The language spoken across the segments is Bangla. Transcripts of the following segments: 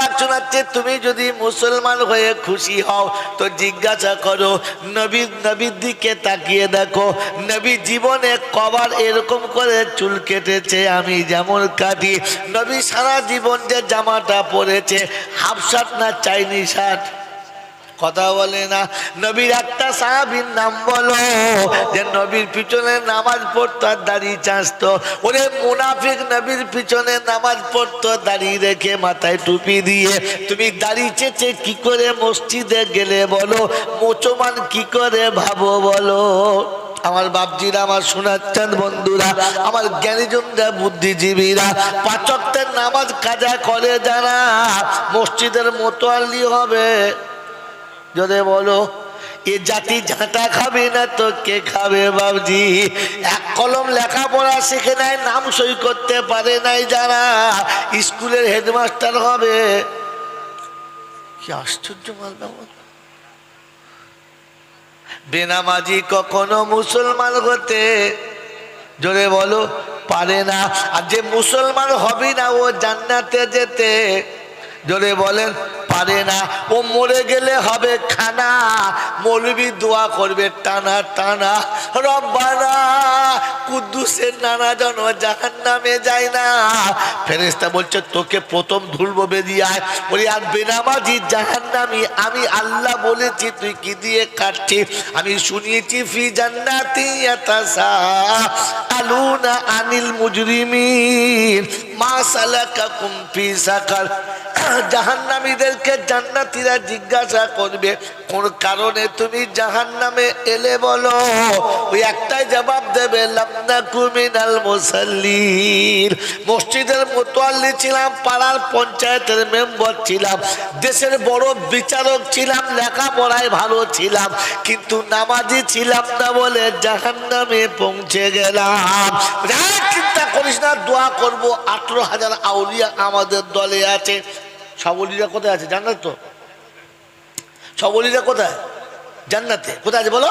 পাক শোনাচ্ছে, তুমি যদি মুসলমান হয়ে খুশি হও তো জিজ্ঞাসা করো, নবীর দিকে তাকিয়ে দেখো, নবী জীবনে কবার এরকম করে চুল কেটেছে আমি যেমন কাটি? নবী সারা জীবন যে জামাটা পরেছে হাফ শার্ট না চাইনি শার্ট? কথা বলে না। নবীর একটা সাহাবীর নাম বলো যে নবীর পিছনে নামাজ পড়তো আর দাড়ি চাঁচতো। ওরে মুনাফিক, নবীর পিছনে নামাজ পড়তো দাড়ি রেখে মাথায় টুপি দিয়ে, তুমি দাড়ি চেঁচে কি করে মসজিদে গেলে বলো? মুসলমান কি করে ভাবো বলো? আমার বাপজিরা, আমার শোনাচ্ছেন বন্ধুরা, আমার জ্ঞানীজনরা, বুদ্ধিজীবীরা, 5 ওয়াক্তের নামাজ কাজা করে যারা মসজিদের মোতোয়াল্লি হবে, যদি বলো এ জাতি ঝাঁটা খাবে না তো কে খাবে বাবজি? এক কলম লেখাপড়া শিখে নাই, নাম সই করতে পারে নাই যারা স্কুলের হেডমাস্টার হবে। কি আশ্চর্য মালদা! বেনামাজি কখনো মুসলমান হতে, জোরে বলো, পারে না। আর যে মুসলমান হবে না ও জান্নাতে যেতে, জোরে বলেন, পারে না। ও মরে গেলে হবে খানা, মৌলবি দোয়া করবে টানা টানা, রব্বানা কুদ্দুসের নানা জন জাহান্নামে যায় না। ফেরেশতা বলছে তোকে প্রথম ধুলবো, বেরিয়ে আয়। বলি আর বেনামাজি জাহান্নামী, আমি আল্লাহ বলেছি, তুই কি দিয়ে কাটছিস? আমি শুনিয়েছি ফি জান্নাতি ইয়াতাসাআলুনা আনিল মুজরিমিন মা সালাকাকুম ফি সাকার। জাহান্নামীদেরকে জান্নাতীরা জিজ্ঞাসা করবে কোন কারণে তুমি জাহান্নামে এলে বলো? ওই একটাই জবাব দেবে, লাম নাকু মিনাল মুসাল্লিন। মসজিদের মুতওয়াল্লি ছিলাম, পাড়ার পঞ্চায়েতের মেম্বার ছিলাম, দেশের বড় বিচারক ছিলাম, লেখাপড়ায় ভালো ছিলাম, কিন্তু নামাজি ছিলাম না বলে জাহান্নামে পৌঁছে গেলাম। চিন্তা করিস না, দোয়া করবো। 18,000 আউলিয়া আমাদের দলে আছে। সব অলিরা কোথায় আছে জান্নাত? তো সব অলিরা কোথায়? জান্নাতে। কোথায় আছে বলো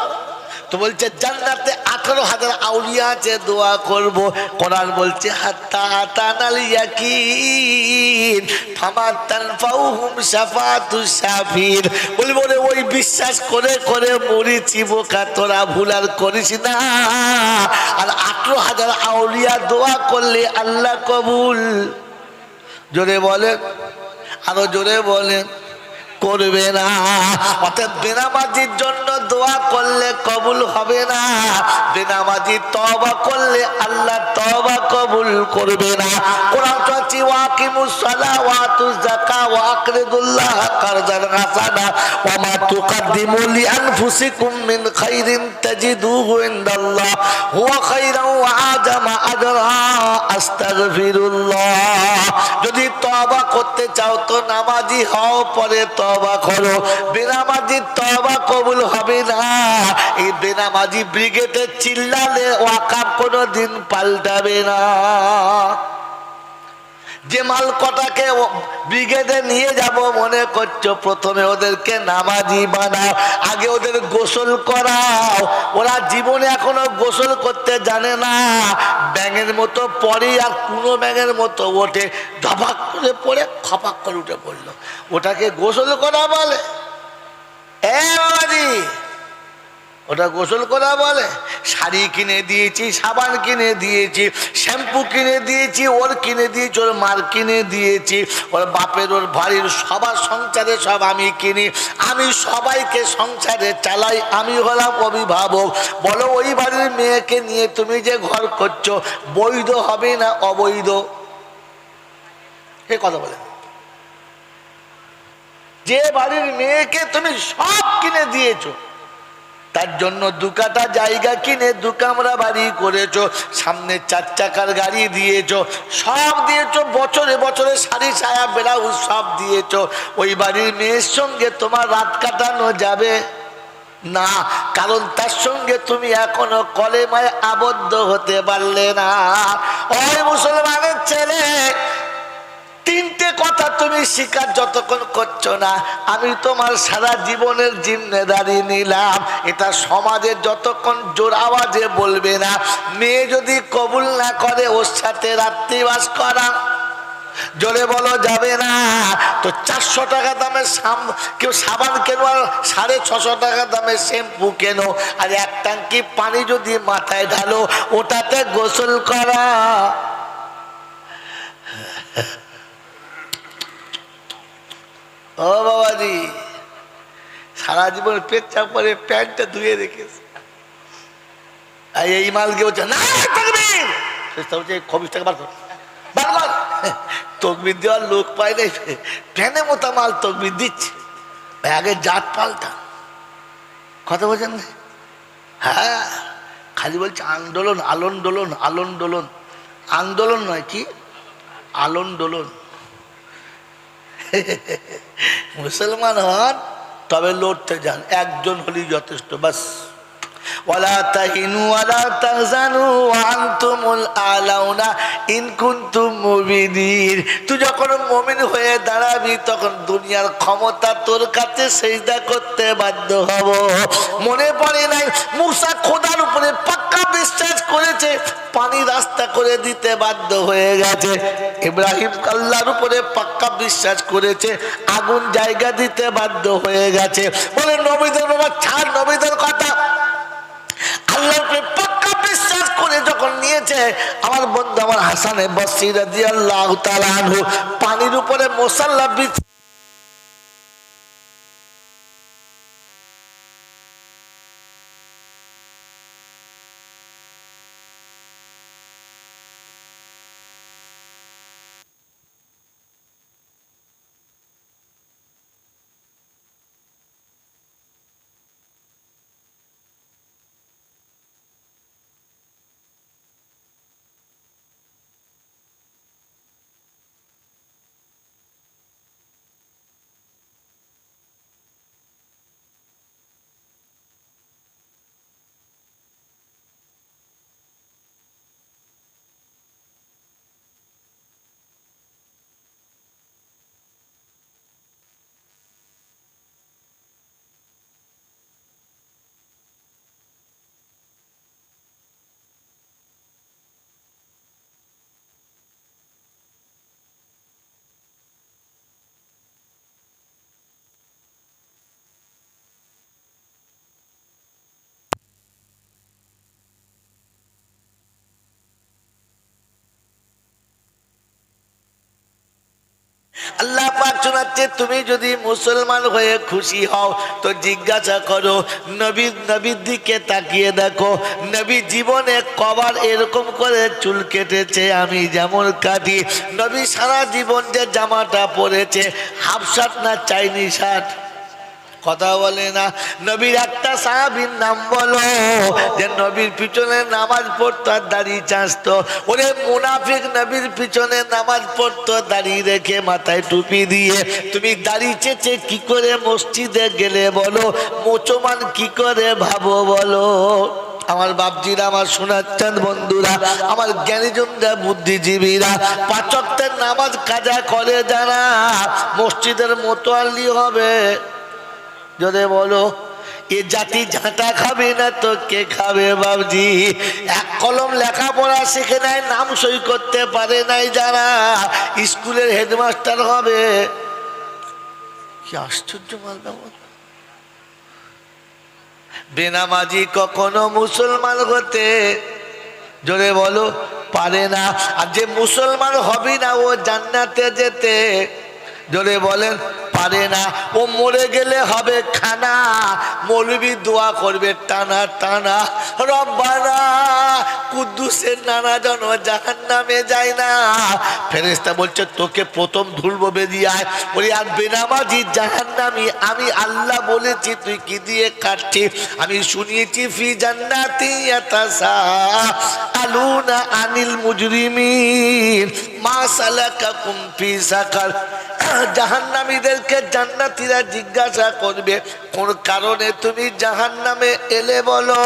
তো? বলছে জান্নাতে 18,000 আউলিয়া আছে, দোয়া করব। কোরআন বলছে হাত্তা আতানাল ইয়াকিন ফামা তানফাউহুম শাফাতুশ শাফির। বলবো রে ওই বিশ্বাস করে করে মরিছি বোকা, তোরা ভুল আর করিস না। আর 18,000 আউলিয়া দোয়া করলে আল্লাহ কবুল, জোরে বলেন, আরো জোরে বলেন, করবে না। অর্থাৎ বেনামাজির জন্য দোয়া করলে কবুল হবে না, বেনামাজি তওবা করলে আল্লাহ তওবা কবুল করবে না। কোরআন বলছে ওয়াকিমুস সালাহ ওয়া আতুজ যাকাত ওয়া আকরিদুল্লাহ কারজান হাসানা ওয়া মা তুকদ্দিমু লিআনফুসিকুম মিন খাইরিন তাজিদুহু ইনদাল্লাহ হুয়া খাইরান ওয়া আযামা আজরা আস্তাগফিরুল্লাহ। যদি তওবা করতে চাও তো নামাজি হও, পরে তওবা করো। বেনামাজি তওবা কবুল হবে না। এই বেনামাজি ব্রিগেডে চিল্লালে ওয়াকাব কোনোদিন পাল্টাবে না। যে মাল কটাকে ব্রিগেডে নিয়ে যাব মনে করছো, প্রথমে ওদেরকে নামাজি বানাও, আগে ওদের গোসল করাও। ওরা জীবনে এখনো গোসল করতে জানে না, ব্যাঙের মতো পড়ে আর কোনো ব্যাঙের মতো ওঠে, ধপাক করে পড়ে খপাক করে উঠে পড়লো, ওটাকে গোসল করা বলে? বাবাজি, ওটা গোসল করা বলে? শাড়ি কিনে দিয়েছি, সাবান কিনে দিয়েছি, শ্যাম্পু কিনে দিয়েছি, ওর কিনে দিয়েছি, ওর মার কিনে দিয়েছি, ওর বাপের, ওর ভাইয়ের, সবার সংসারে সব আমি কিনি, আমি সবাইকে সংসারে চালাই, আমি হলাম অভিভাবক। বলো ওই বাড়ির মেয়েকে নিয়ে তুমি যে ঘর করছো বৈধ হবে না অবৈধ? এ কথা বলে। যে বাড়ির মেয়েকে তুমি সব কিনে দিয়েছো, তার জন্য 2 কাঠা জায়গা কিনে 2 কামরা বাড়ি করেছো, সামনে 4 চাকার গাড়ি দিয়েছো, সব দিয়েছো, বছরে বছরে শাড়ি সায়া ব্লাউজ সব দিয়েছো, ওই বাড়ির মেয়ের সঙ্গে তোমার রাত কাটানো যাবে না, কারণ তার সঙ্গে তুমি এখনো কলেমায় আবদ্ধ হতে পারলে না। ওই মুসলমানের ছেলে, 3টে কথা তুমি স্বীকার যতক্ষণ করছো না, আমি তোমার সারা জীবনের জিম্মেদারি নিলাম। এটা সমাজে যতক্ষণ জোর আওয়াজে বলবে না। মেয়ে যদি কবুল না করে ওর সাথে রাত্রিবাস করা, জোরে বলো, যাবে না। তো 400 টাকা দামের কেউ সাবান কেন আর 650 টাকা দামের শ্যাম্পু কেন, আর এক ট্যাঙ্কি পানি যদি মাথায় ঢালো ওটাতে গোসল করা। ও বাবাজি, সারা জীবন পেচ্ছাপ করে প্যান্টটা ধুয়ে রেখেছে, এই মালকে বলছে না খবিশ টাকা বার কর, বারবার তকবির দেওয়ার লোক পাই নাই, ফ্যানে মোতা মাল তকবির দিচ্ছে। আগে জাত পাল্টা কথা বলছেন না? হ্যাঁ, খালি বলছে আন্দোলন আলোন্দোলন আলোন্দোলন, আন্দোলন নয় কি আলোন্দোলন। মুসলমান হন তবে লড়তে যান, একজন হলেই যথেষ্ট বাস। ওয়ালা তাহিনু ওয়ালা তাহজানু ওয়া আনতুমুল আলাউনা ইন কুনতুম মুমিনিন। তুই যখন মুমিন হয়ে দাঁড়াবি তখন দুনিয়ার ক্ষমতা তোর কাছে সিজদা করতে বাধ্য হব। মনে পড়ে নাই মুসা খোদার উপরে পাক্কা বিশ্বাস করেছে, পানি রাস্তা করে দিতে বাধ্য হয়ে গেছে। ইব্রাহিম আল্লাহর উপরে পাক্কা বিশ্বাস করেছে, আগুন জায়গা দিতে বাধ্য হয়ে গেছে। বলে নবীদের বাবা ছাড় নবীদের কথা, আল্লাহর উপরে পাক্কা বিশ্বাস করে যখন নিয়েছে। আমার বন্ধু আমার হাসানে বসরি রাদিয়াল্লাহু তাআলা আনহু পানির উপরে মুসাল্লা বিছিয়ে আল্লাহ পাক শোনাচ্ছে, তুমি যদি মুসলমান হয়ে খুশি হও তো জিজ্ঞাসা করো নবীর দিকে তাকিয়ে দেখো, নবী জীবনে কবার এরকম করে চুল কেটেছে আমি যেমন কাটি। নবী সারা জীবন যে জামাটা পরেছে হাফ শার্ট না চাইনি শার্ট, কথা বলে না। নবীর একটা সাহাবীর নাম বলো যে নবীর পিছনে নামাজ পড়তো আর দাড়ি চাঁচতো। ওরে মুনাফিক, নবীর পিছনে নামাজ পড়তো দাড়ি রেখে মাথায় টুপি দিয়ে, তুমি দাড়ি চেঁচে কি করে মসজিদে গেলে বলো, মুসলমান কি করে ভাবো বলো। আমার বাপজিরা, আমার শোনাচ্ছেন বন্ধুরা, আমার জ্ঞানীজনরা, বুদ্ধিজীবীরা, 5 ওয়াক্তের নামাজ কাজা করে যারা মসজিদের মোতোয়াল্লি হবে, যদি বলো এ জাতি ঝাঁটা খাবে না তো কে খাবে বাবজি। এক কলম লেখাপড়া শিখে নাই, নাম সই করতে পারে নাই যারা স্কুলের হেডমাস্টার হবে। কি আশ্চর্য মাল ব্যবহার। বেনামাজি কখনো মুসলমান হতে, জোরে বলো, পারে না। আর যে মুসলমান হবে না ও জান্নাতে যেতে, জোরে বলেন, পারে না। ও মরে গেলে হবে খানা, মৌলবি দোয়া করবে টানা টানা, রব্বানা কুদ্দুসের নানা জন জাহান্নামে যায় না। ফেরেশতা বলছে তোকে প্রথম ধুলবো, বেরিয়ে আয়। বলি আর বেনামাজি জাহান্নামী, আমি আল্লাহ বলেছি তুই কি দিয়ে কাটছিস? আমি শুনিয়েছি ফি জান্নাতি ইয়াতাসাআলুনা আনিল মুজরিমিন মা সালাকাকুম ফি সাকার। জাহান্নামীদেরকে জান্নাতীরা জিজ্ঞাসা করবে কোন কারণে তুমি জাহান্নামে এলে বলো।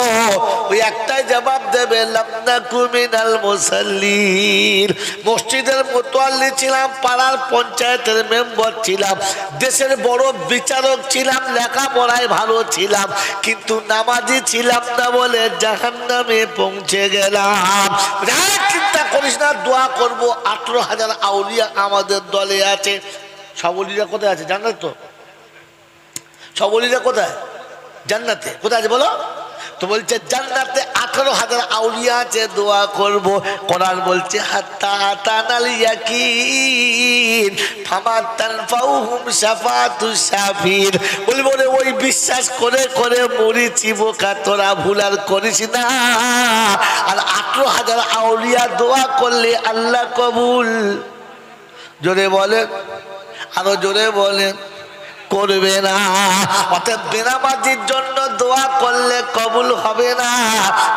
ওই একটাই জবাব দেবে, লাম নাকু মিনাল মুসাল্লিন। মসজিদের মুতওয়াল্লি ছিলাম, পাড়ার পঞ্চায়েতের মেম্বার ছিলাম, দেশের বড় বিচারক ছিলাম, লেখাপড়ায় ভালো ছিলাম, কিন্তু নামাজি ছিলাম না বলে জাহান্নামে পৌঁছে গেলাম। চিন্তা করিস না, দোয়া করবো। 18,000 আউলিয়া আমাদের দলে আছে, সব অলিরা কোথায় আছে জান্নাতে? তো সব অলিরা কোথায়? জান্নাতে। কোথায় আছে বলো? তো বলছে জান্নাতে 18,000 আউলিয়া আছে, দোয়া করব। কোরআন বলছে হাত্তা আতানাল ইয়াকিন ফামা তানফাউহুম শাফাতুশ শাফির। বলবো রে ওই বিশ্বাস করে করে মরিছি বোকা, তোরা ভুল আর করিস না। আর 18,000 আউলিয়া দোয়া করলে আল্লাহ কবুল, জোরে বলেন, আরো জোরে বলেন, করবে না। অর্থাৎ বেনামাজির জন্য দোয়া করলে কবুল হবে না,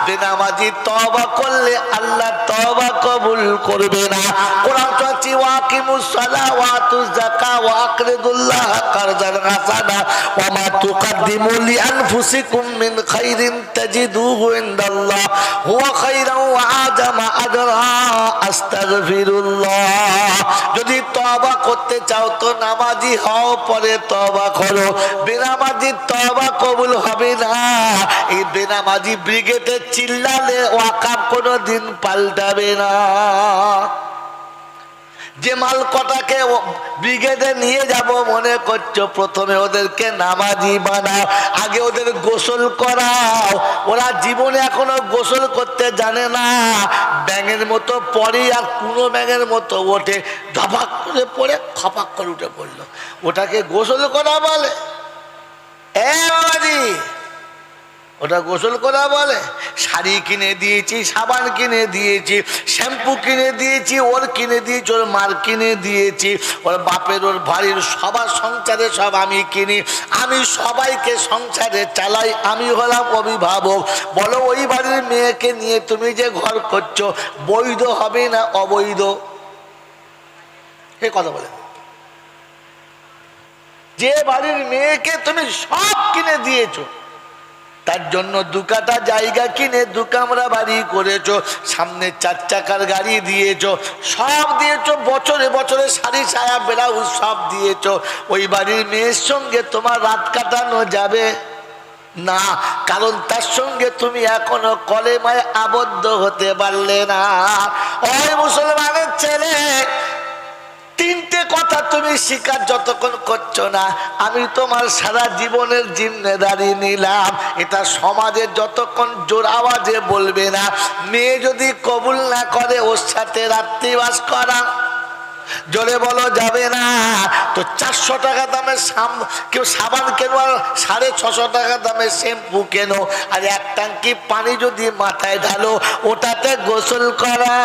বেনামাজি তওবা করলে আল্লাহ তওবা কবুল করবে না। কোরআন বলছে ওয়াকিমুস সালাহ ওয়া আতুজ যাকাত ওয়া আকরিদুল্লাহ কারজান হাসানা ওয়া মা তুকদ্দিমু লিআনফুসিকুম মিন খাইরিন তাজিদুহু ইনদাল্লাহ হুয়া খাইরান ওয়া আযামা আজরা আস্তাগফিরুল্লাহ। যদি তওবা করতে চাও তো নামাজি হও, পরে তওবা করো। বেনামাজি তওবা কবুল হবে না। এই বেনামাজি ব্রিগেডে চিল্লালে ওয়াকাব কোনোদিন পাল্টাবে না। যে মাল কটাকে ব্রিগেডে নিয়ে যাব মনে করছো, প্রথমে ওদেরকে নামাজি বানাও, আগে ওদের গোসল করাও। ওরা জীবনে এখনো গোসল করতে জানে না, ব্যাঙের মতো পরে আর কুনো ব্যাঙের মতো ওঠে, ধপাক করে পড়ে খপাক করে উঠে পড়লো, ওটাকে গোসল করা বলে? বাবাজি, ওটা গোসল করা বলে? শাড়ি কিনে দিয়েছি, সাবান কিনে দিয়েছি, শ্যাম্পু কিনে দিয়েছি, ওর কিনে দিয়েছি, ওর মার কিনে দিয়েছি, ওর বাপের ওর বাড়ির সবার সংসারে সব আমি কিনি, আমি সবাইকে সংসারে চালাই, আমি হলাম অভিভাবক। বলো ওই বাড়ির মেয়েকে নিয়ে তুমি যে ঘর করছো বৈধ হবে না অবৈধ? এ কথা বলে। যে বাড়ির মেয়েকে তুমি সব কিনে দিয়েছো, তার জন্য 2 কাঠা জায়গা কিনে 2 কামরা বাড়ি করেছো, সামনে 4 চাকার গাড়ি দিয়েছো, সব দিয়েছো, বছরে বছরে শাড়ি ছায়া ব্লাউজ সব দিয়েছো, ওই বাড়ির মেয়ের সঙ্গে তোমার রাত কাটানো যাবে না, কারণ তার সঙ্গে তুমি এখনো কলেমায় আবদ্ধ হতে পারলে না। ওই মুসলমানের ছেলে, 3টে কথা তুমি স্বীকার যতক্ষণ করছো না, আমি তোমার সারা জীবনের জিম্মেদারি নিলাম। এটা সমাজে যতক্ষণ জোর আওয়াজে বলবে না, মেয়ে যদি কবুল না করে ওর সাথে রাত্রিবাস করা, জোরে বলো, যাবে না। তো 400 টাকা দামের কেউ সাবান কেন, আর 650 টাকা দামের শ্যাম্পু কেন, আর 1 ট্যাঙ্কি পানি যদি মাথায় ঢালো ওটাতে গোসল করা।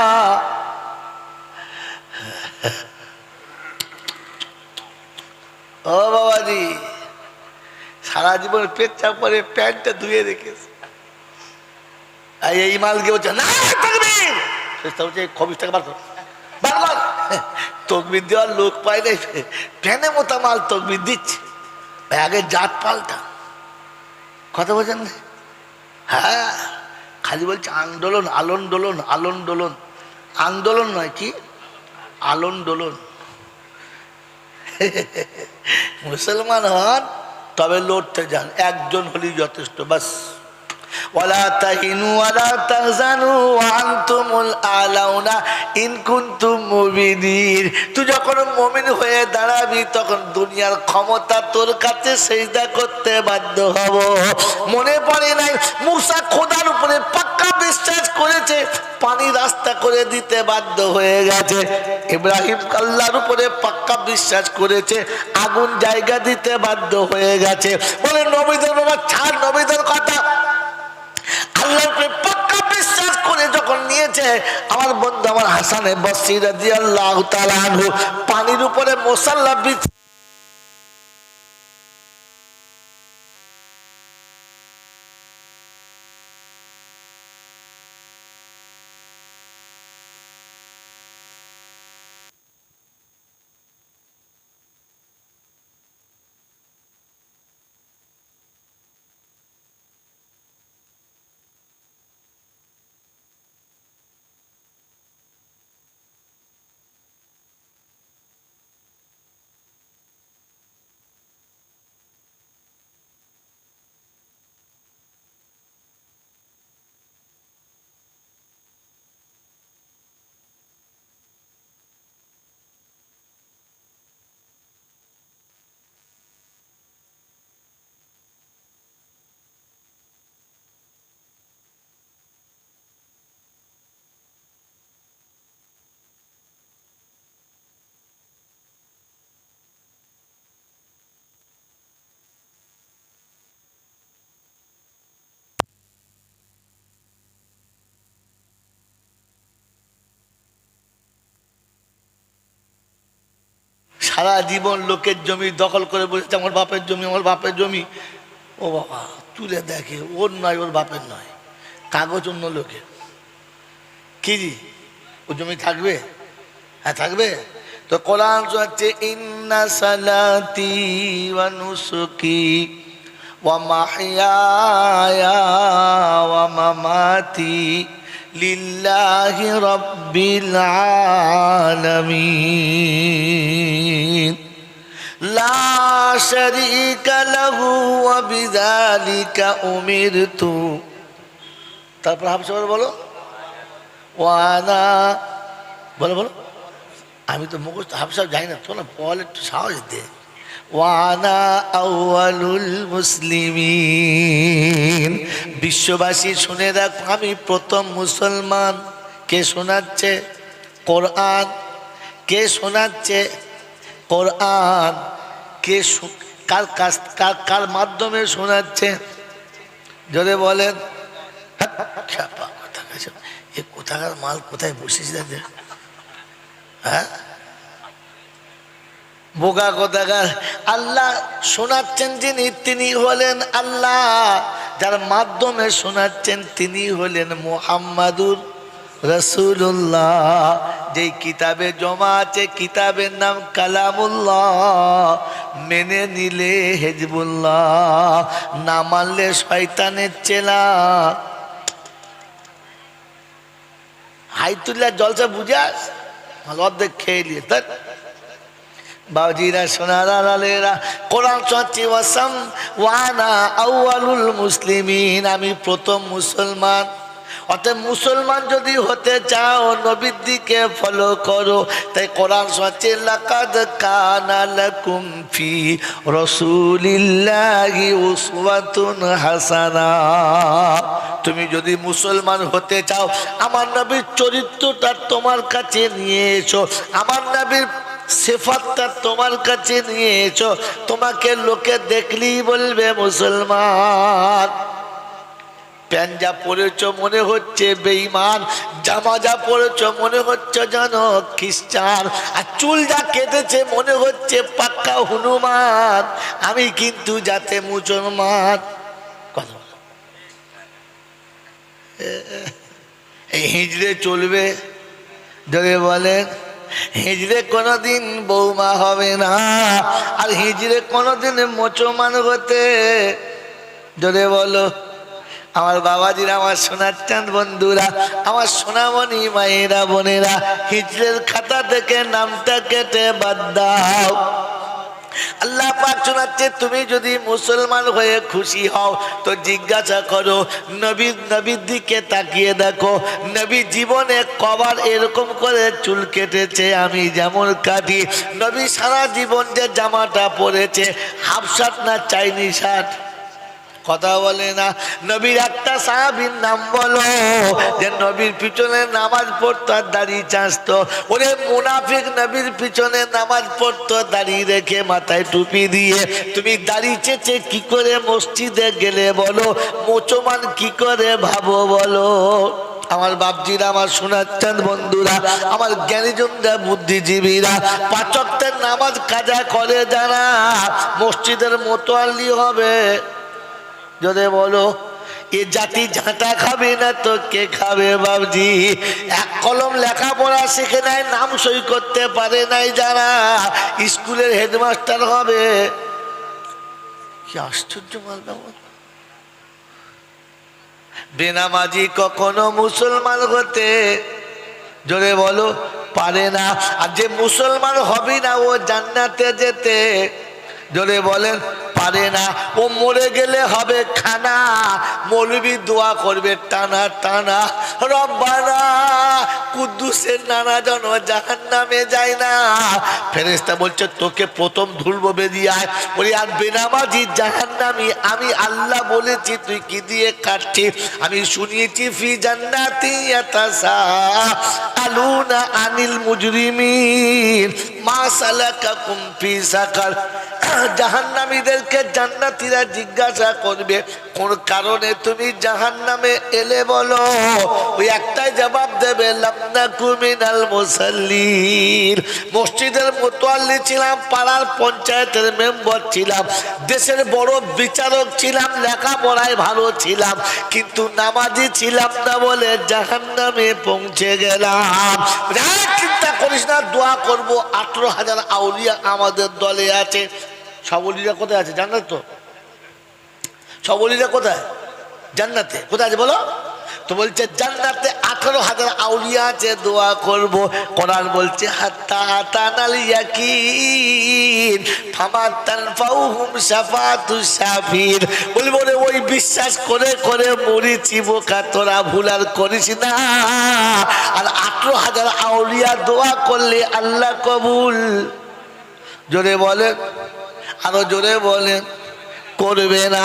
ও বাবাজি, সারা জীবন পেচ্ছাপ করে প্যান্টটা ধুয়ে রেখেছে, আর এই মালকে বলছে না তাকবীর, হচ্ছে 24 টাকা বার কর, তকবির দেওয়ার লোক পাই নাই, ফ্যানে মোতা মাল তকবির দিচ্ছে। আগে জাত পাল্টা, কথা বলছেন না? হ্যাঁ, খালি বলছে আন্দোলন, আলোন্দোলন, আলোন্দোলন, আন্দোলন নয় কি আলোন্দোলন। মুসলমান হন তবে লড়তে যান, একজন হলেই যথেষ্ট, বাস। ওয়ালা তাহিনু ওয়ালা তাহজানু ওয়া আনতুমুল আলাউনা ইন কুনতুম মুমিনিন। তুই যখন মুমিন হয়ে দাঁড়াবি তখন দুনিয়ার ক্ষমতা তোর কাছে সিজদা করতে বাধ্য হব। মনে পড়ে নাই মুসা খোদার উপরে পাক্কা বিশ্বাস করেছে, পানি রাস্তা করে দিতে বাধ্য হয়ে গেছে। ইব্রাহিম আল্লাহর উপরে পাক্কা বিশ্বাস করেছে, আগুন জায়গা দিতে বাধ্য হয়ে গেছে। বলে নবীদের বাবা ছাড় নবীদের কথা, আল্লাহর উপরে পাক্কা বিশ্বাস করে যখন নিয়েছে, আমার বন্ধু আমার হাসানে বসরি রাদিয়াল্লাহু তাআলা আনহু পানির উপরে মুসাল্লা সারা জীবন লোকের জমি দখল করে বসেছে আমার বাপের জমি, আমার বাপের জমি। ও বাবা, তুলে দেখে ওর নয়, ওর বাপের নয়, কাগজ অন্য লোকের। কি জি, ও জমি থাকবে? হ্যাঁ থাকবে তো। কোরআন হচ্ছে ইন্না সালাতি ওয়া নুসুকি ওয়া মাহইয়ায়া ওয়া মামাতি লিল্লাহি রাব্বিল আলামিন লা শারীকা লাহু ওয়া বিযালিকা উমিরতু। তারপর হাফসা বলো ওয়ানা, বলো বলো, আমি তো মুখস্থ হাফসা যাই না তো, না বল একটু সাহস দে। ওয়ানা আউয়ালুল মুসলিমিন, বিশ্ববাসী শুনে রাখো আমি প্রথম মুসলমান। কে শোনাচ্ছে? কোরআন। কে শোনাচ্ছে? কোরআন। কে কার কাছ কার মাধ্যমে শোনাচ্ছে? যদি বলেন এ কোথাকার মাল কোথায় বসেছে? হ্যাঁ বোকা কোথাকার। আল্লাহ শোনাচ্ছেন যিনি তিনি হলেন আল্লাহ, যার মাধ্যমে শোনাচ্ছেন তিনি হলেন মুহাম্মাদুর রাসূলুল্লাহ। যেই কিতাবে জমা আছে কিতাবের নাম কালামুল্লাহ, মেনে নিলে হিজবুল্লাহ, না মানলে শয়তানের চেলা। হাইতুল্লাহ জলসা বুঝাস অর্ধেক খেয়ে নিয়ে তার বাবজিরা সোনারা লালেরা। কোরআন সত্যি ওয়াসাম ওয়ানা আউয়ালুল মুসলিমিন, আমি প্রথম মুসলমান। অতএব মুসলমান যদি হতে চাও নবীর দিকে ফলো করো। তাই কোরআন সত্যি লাকাদ কানা লাকুম ফি রাসূলিল্লাহি উসওয়াতুন হাসানা। তুমি যদি মুসলমান হতে চাও আমার নবীর চরিত্রটা তোমার কাছে নিয়ে এসো, আমার নবীর সিফাতটা তোমার কাছে নিয়ে এসো, তোমাকে লোকে দেখলেই বলবে মুসলমান। প্যান্ট যা পরেছ মনে হচ্ছে বেঈমান, জামা যা পরেছ মনে হচ্ছে যেন খ্রিস্টান, আর চুল যা কেটেছে মনে হচ্ছে পাক্কা হনুমান। আমি কিন্তু যাতে মুসলমান। কথা এই হিজড়ে চলবে যদি বলেন হিজড়ে কোনোদিন বৌমা হবে না, আর হিজড়ে কোনোদিন মুসলমান হতে যদি বলো। আমার বাবাজিরা, আমার সোনার চাঁদ বন্ধুরা, আমার সোনামণি মায়েরা বোনেরা, হিজড়ের খাতা থেকে নামটা কেটে বাদ দাও। আল্লাহ পাক শোনাচ্ছে তুমি যদি মুসলমান হয়ে খুশি হও তো জিজ্ঞাসা করো নবীর দিকে তাকিয়ে দেখো, নবী জীবনে কবার এরকম করে চুল কেটেছে আমি যেমন কাটি? নবী সারা জীবন যে জামাটা পরেছে হাফ শার্ট না চাইনি শার্ট? কথা বলে না। নবীর একটা সাহাবীর নাম বলো যে নবীর পিছনে নামাজ পড়তো আর দাড়ি চাঁচতো। ওরে মুনাফিক, নবীর পিছনে নামাজ পড়তো দাড়ি রেখে মাথায় টুপি দিয়ে। তুমি দাড়ি চেঁচে কি করে মসজিদে গেলে বলো? মুসলমান কি করে ভাবো বলো? আমার বাপজিরা, আমার সোনার চাঁদ বন্ধুরা, আমার জ্ঞানীজনরা, বুদ্ধিজীবীরা, পাঁচ ওয়াক্তের নামাজ কাজা করে যারা মসজিদের মোতোয়াল্লি হবে যদি বলো এ জাতি ঝাঁটা খাবে না তো কে খাবে? বাবজি, এক কলম লেখাপড়া শিখে নাই, নাম সই করতে পারে নাই যারা স্কুলের হেডমাস্টার হবে। কি আশ্চর্য মাল! বেনামাজি কখনো মুসলমান হতে জোরে বলো পারে না। আর যে মুসলমান হবে না ও জান্নাতে যেতে জোরে বলেন পারে না। ও মরে গেলে হবে খানা, মৌলবি দোয়া করবে টানা টানা, রব্বানা কুদ্দুসের নানা জন জাহান্নামে যায় না। ফেরেশতা বলছে তোকে প্রথম ধুলবো, বেরিয়ে আয়। ওরে আর বেনামাজি জাহান্নামী, আমি আল্লাহ বলেছি তুই কি দিয়ে কাটছিস? আমি শুনিয়েছি ফি জান্নাতি ইয়াতাসাআলুনা আনিল মুজরিমিন মা সালাকাকুম ফি সাকার, জাহান্নামীদেরকে জান্নাতীরা জিজ্ঞাসা করবে কোন কারণে তুমি জাহান্নামে এলে বলো। ওই একটাই জবাব দেবে, লাম নাকু মিনাল মুসাল্লিন। মসজিদের মুতাল্লি ছিলাম, পাড়ার পঞ্চায়েতের মেম্বার ছিলাম, দেশের বড় বিচারক ছিলাম, লেখাপড়ায় ভালো ছিলাম, কিন্তু নামাজি ছিলাম না বলে জাহান্নামে পৌঁছে গেলাম। চিন্তা করিস না, দোয়া করবো। 18,000 আউলিয়া আমাদের দলে আছে। সব অলিরা কোথায় আছে জান্নাতে? তো সব অলিরা কোথায়? জান্নাতে। কোথায় আছে বলো তো? বলছে জান্নাতে 18,000 আউলিয়া আছে, দোয়া করব। কোরআন বলছে হাত্তা আতানাল ইয়াকিন ফামা তানফাউহুম শাফাতুশ শাফির। বলবো রে, ওই বিশ্বাস করে করে মরিছি বোকা, তোরা ভুল আর করিস না। আর 18,000 আউলিয়া দোয়া করলে আল্লাহ কবুল, জোরে বলেন, আরো জোরে বলেন, করবে না।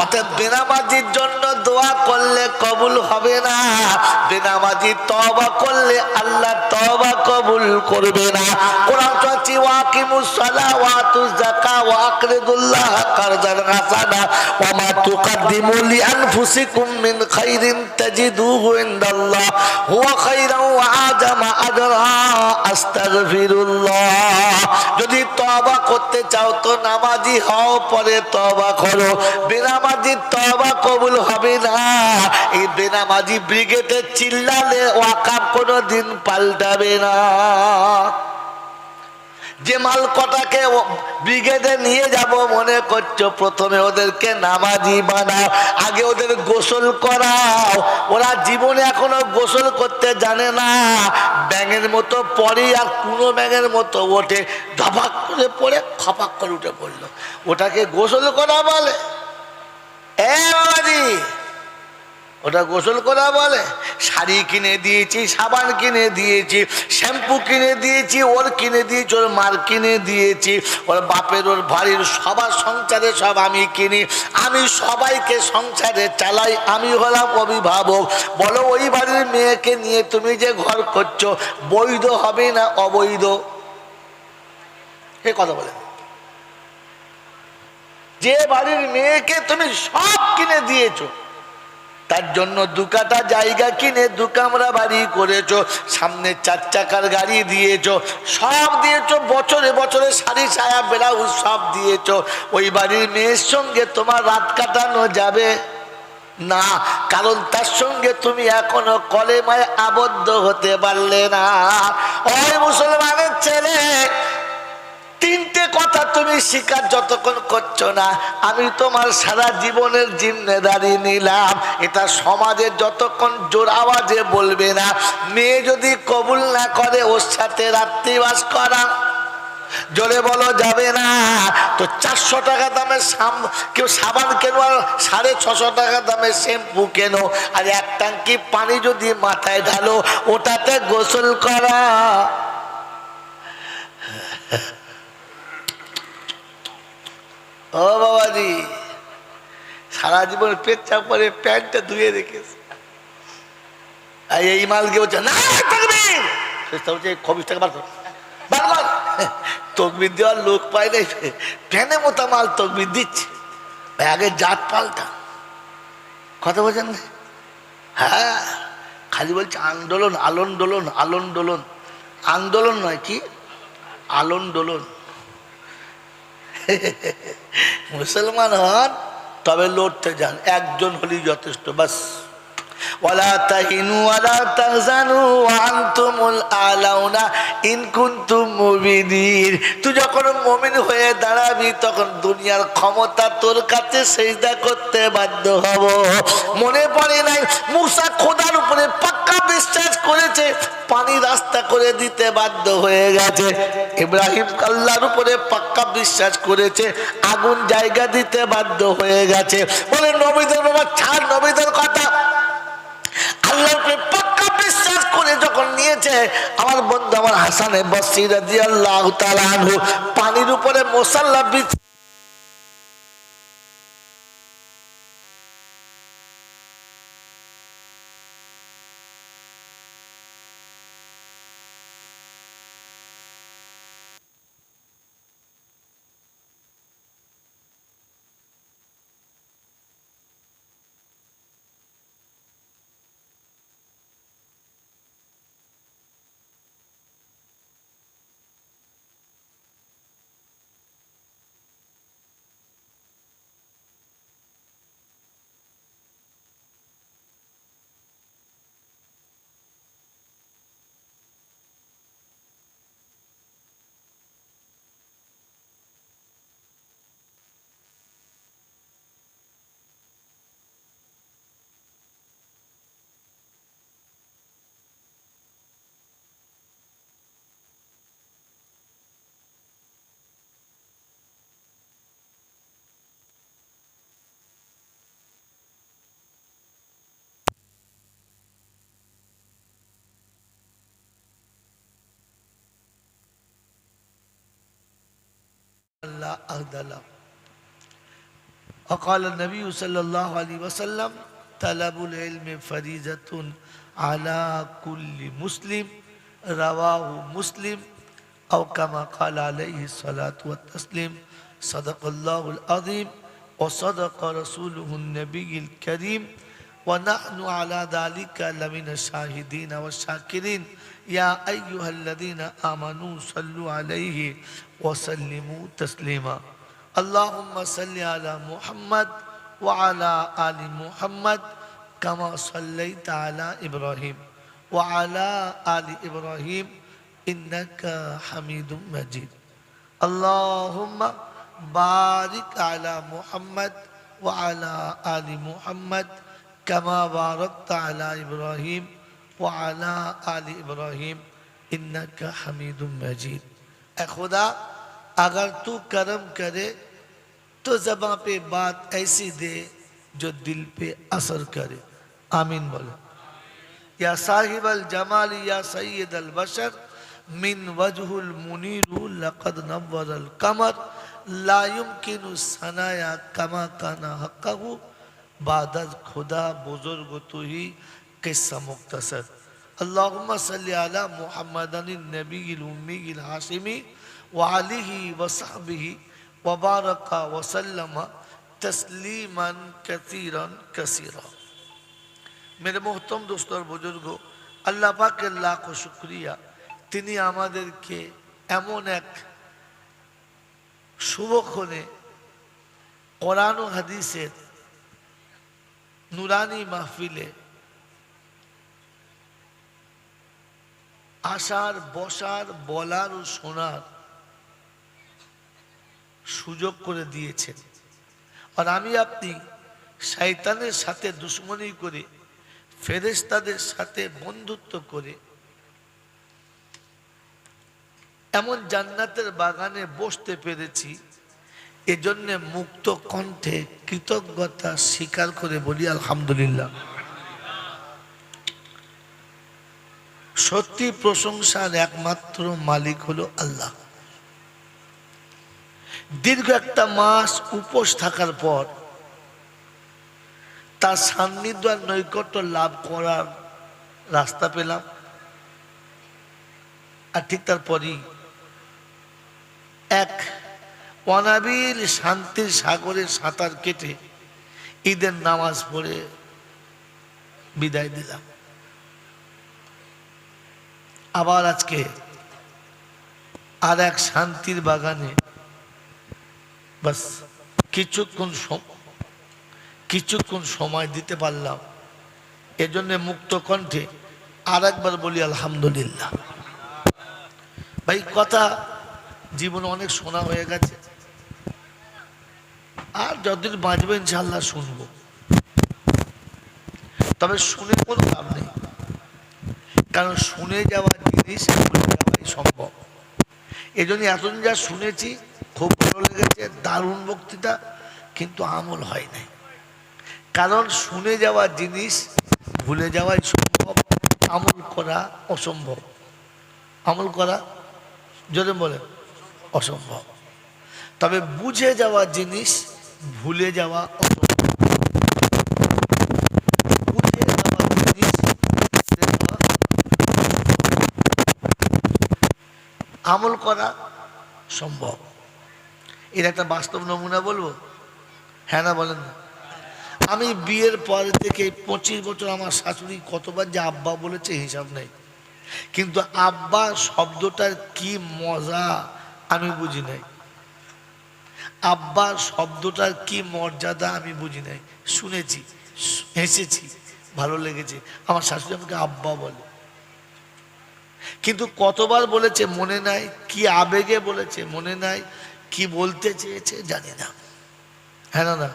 অর্থাৎ বেনামাজির জন্য দোয়া করলে কবুল হবে না, বেনামাজি তওবা করলে আল্লাহ তওবা কবুল করবে না। কোরআন বলছে ওয়াকিমুস সালাহ ওয়া আতুজ যাকাত ওয়া আকরিদুল্লাহ কারযান হাসানা ওয়া মা তুকদ্দিমু লিআনফুসিকুম মিন খাইরিন তাজিদুহু ইনদাল্লাহ হুয়া খাইরান ওয়া আযামা আজরা আস্তাগফিরুল্লাহ। যদি তওবা করতে চাও তো নামাজি হও, পরে তওবা করো। বেনামাজি তওবা কবুল হবে না। এই বেনামাজি ব্রিগেডে চিল্লালে ওয়াকাব কোনোদিন পাল্টাবে না। যে মাল কটাকে ব্রিগেডে নিয়ে যাব মনে করছো, প্রথমে ওদেরকে নামাজি বানাও, আগে ওদের গোসল করাও। ওরা জীবনে এখনো গোসল করতে জানে না, ব্যাঙের মতো পড়ে আর কুনো ব্যাঙের মতো ওঠে, ধপাক করে পড়ে খপাক করে উঠে পড়লো, ওটাকে গোসল করা বলে? বাবাজি, ওটা গোসল করা বলে? শাড়ি কিনে দিয়েছি, সাবান কিনে দিয়েছি, শ্যাম্পু কিনে দিয়েছি, ওর কিনে দিয়েছি, ওর মার কিনে দিয়েছি, ওর বাপের ওর বাড়ির সবার সংসারে সব আমি কিনি, আমি সবাইকে সংসারে চালাই, আমি হলাম অভিভাবক। বলো ওই বাড়ির মেয়েকে নিয়ে তুমি যে ঘর করছো বৈধ হবে না অবৈধ? এ কথা বলে। যে বাড়ির মেয়েকে তুমি সব কিনে দিয়েছো, তার জন্য 2 কাঠা জায়গা কিনে 2 কামরা বাড়ি করেছো, সামনে 4 চাকার গাড়ি দিয়েছো, সব দিয়েছো, বছরে বছরে শাড়ি ছায়া ব্লাউজ সব দিয়েছো, ওই বাড়ির মেয়ের সঙ্গে তোমার রাত কাটানো যাবে না, কারণ তার সঙ্গে তুমি এখনো কলেমায় আবদ্ধ হতে পারলে না। ওই মুসলমানের ছেলে, 3টে কথা তুমি স্বীকার যতক্ষণ করছো না, আমি তোমার সারা জীবনের জিম্মেদারি নিলাম। এটা সমাজে যতক্ষণ জোর আওয়াজে বলবে না, মেয়ে যদি কবুল না করে ওর সাথে রাত্রিবাস করা, জোরে বলো, যাবে না। তো 400 টাকা দামের কেউ সাবান কেন, আর 650 টাকা দামের শ্যাম্পু কেন, আর 1 ট্যাঙ্কি পানি যদি মাথায় ঢালো, ওটাতে গোসল করা। ও বাবাজি, সারা জীবন পেচ্ছাপ করে প্যান্টটা ধুয়ে রেখেছে, এই মালকে বলছে না তাকবীর, 24 টাকা বার কর, তকবির দেওয়ার লোক পাই নাই, ফ্যানে মোতা মাল তকবির দিচ্ছে। আগে জাত পাল্টা, কথা বলছেন না? হ্যাঁ, খালি বলছে আন্দোলন, আলোন দোলন, আলোন দোলন, আন্দোলন নয় কি আলোন দোলন। মুসলমান হন তবে লড়তে যান, একজন হলেই যথেষ্ট, বাস। ওয়ালা তাহিনু ওয়ালা তাহজানু ওয়া আনতুমুল আলাউনা ইন কুনতুম মুমিনিন। তুই যখন মুমিন হয়ে দাঁড়াবি তখন দুনিয়ার ক্ষমতা তোর কাছে সিজদা করতে বাধ্য হব। মনে পড়ে নাই মুসা খোদার উপরে পাক্কা বিশ্বাস করেছে, পানি রাস্তা করে দিতে বাধ্য হয়ে গেছে। ইব্রাহিম আল্লাহর উপরে পাক্কা বিশ্বাস করেছে, আগুন জায়গা দিতে বাধ্য হয়ে গেছে। বলে নবীদের বাবা ছাড় নবীদের কথা, আল্লাহর উপরে পাক্কা বিশ্বাস করে যখন নিয়েছে, আমার বন্ধু আমার হাসানে বসরি রাদিয়াল্লাহু তাআলা আনহু পানির উপরে মুসাল্লা لا عهد له وقال النبي صلى الله عليه وسلم طلب العلم فريضة على كل مسلم رواه مسلم أو كما قال عليه الصلاة والتسليم صدق الله العظيم وصدق رسوله النبي الكريم ونحن على ذلك لمن الشاهدين والشاكرين يا أيها الذين آمنوا صلوا عليه وسلموا تسليما اللهم صل على محمد وعلى آل محمد كما صليت على إبراهيم وعلى آل إبراهيم إنك حميد مجيد اللهم بارك على محمد وعلى آل محمد كما باركت على إبراهيم وعلى آل إبراهيم إنك حميد مجيد اے خدا اگر تو کرم کرے تو زبان پہ بات ایسی دے جو دل پہ اثر کرے آمین بولے یا صاحب الجمال یا سید البشر من وجه المنیر لقد نور القمر لا يمكن الثنایا کما کانا حقہ بعد خدا بزرگ تو ہی قصہ مختصر اللهم صل على محمد النبي الأمي الهاشمي وعليه وصحبه وبارك وسلم تسلیما كثيرا كثيرا मेरे मोहतरम दोस्तों और बुजुर्गों अल्लाह पाक के लाखों शुक्रिया তিনি আমাদেরকে এমন এক শুভক্ষণে কোরআন ও হাদিসের নুরানি মাহফিলে আসার বসার বলার ও শোনার সুযোগ করে দিয়েছেন আর আমি আপনি শয়তানের সাথে দুশ্মনী করে ফেরেশতাদের সাথে বন্ধুত্ব করে এমন জান্নাতের বাগানে বসতে পেরেছি এজন্য মুক্ত কণ্ঠে কৃতজ্ঞতা স্বীকার করে বলি আলহামদুলিল্লাহ সত্যি প্রশংসার একমাত্র মালিক হলো আল্লাহ দীর্ঘ একটা মাস উপোস থাকার পর তার সান্নিধ্য আর নৈকট্য লাভ করার রাস্তা পেলাম আর ঠিক তারপরই এক অনাবিল শান্তির সাগরে সাঁতার কেটে ঈদের নামাজ পড়ে বিদায় দিলাম আবার আজকে আর এক শান্তির বাগানে বাস কিছুক্ষণ সময় দিতে পারলাম এজন্য মুক্ত কণ্ঠে আর একবার বলি আলহামদুলিল্লাহ ভাই কথা জীবনে অনেক শোনা হয়ে গেছে আর যতদিন বাঁচবে ইনশাআল্লাহ শুনবো তবে শুনে কোনো লাভ নেই কারণ শুনে যাওয়া জিনিস ভুলে যাওয়াই সম্ভব এজন্য এতদিন যা শুনেছি খুব ভালো লেগেছে দারুণ বক্তৃতা কিন্তু আমল হয় নাই কারণ শুনে যাওয়া জিনিস ভুলে যাওয়াই সম্ভব আমল করা অসম্ভব আমল করা যদি বলে অসম্ভব তবে বুঝে যাওয়া জিনিস ভুলে যাওয়া অসম্ভব বুঝে যাওয়া জিনিস আমল করা সম্ভব এর একটা বাস্তব নমুনা বলবো হ্যাঁ না বলেন না আমি বিয়ের পর থেকে 25 বছর আমার শাশুড়ি কতবার যে আব্বা বলেছে হিসাব নেই কিন্তু আব্বা শব্দটার কি মজা আমি বুঝি নাই আব্বা শব্দটার কি মর্যাদা আমি বুঝি নাই শুনেছি হেসেছি ভালো লেগেছে আমার শাশুড়ি আমাকে আব্বা বলে কিন্তু কতবার বলেছে মনে নাই কি আবেগে বলেছে মনে নাই কি বলতে চেয়েছে জানি না হ্যাঁ না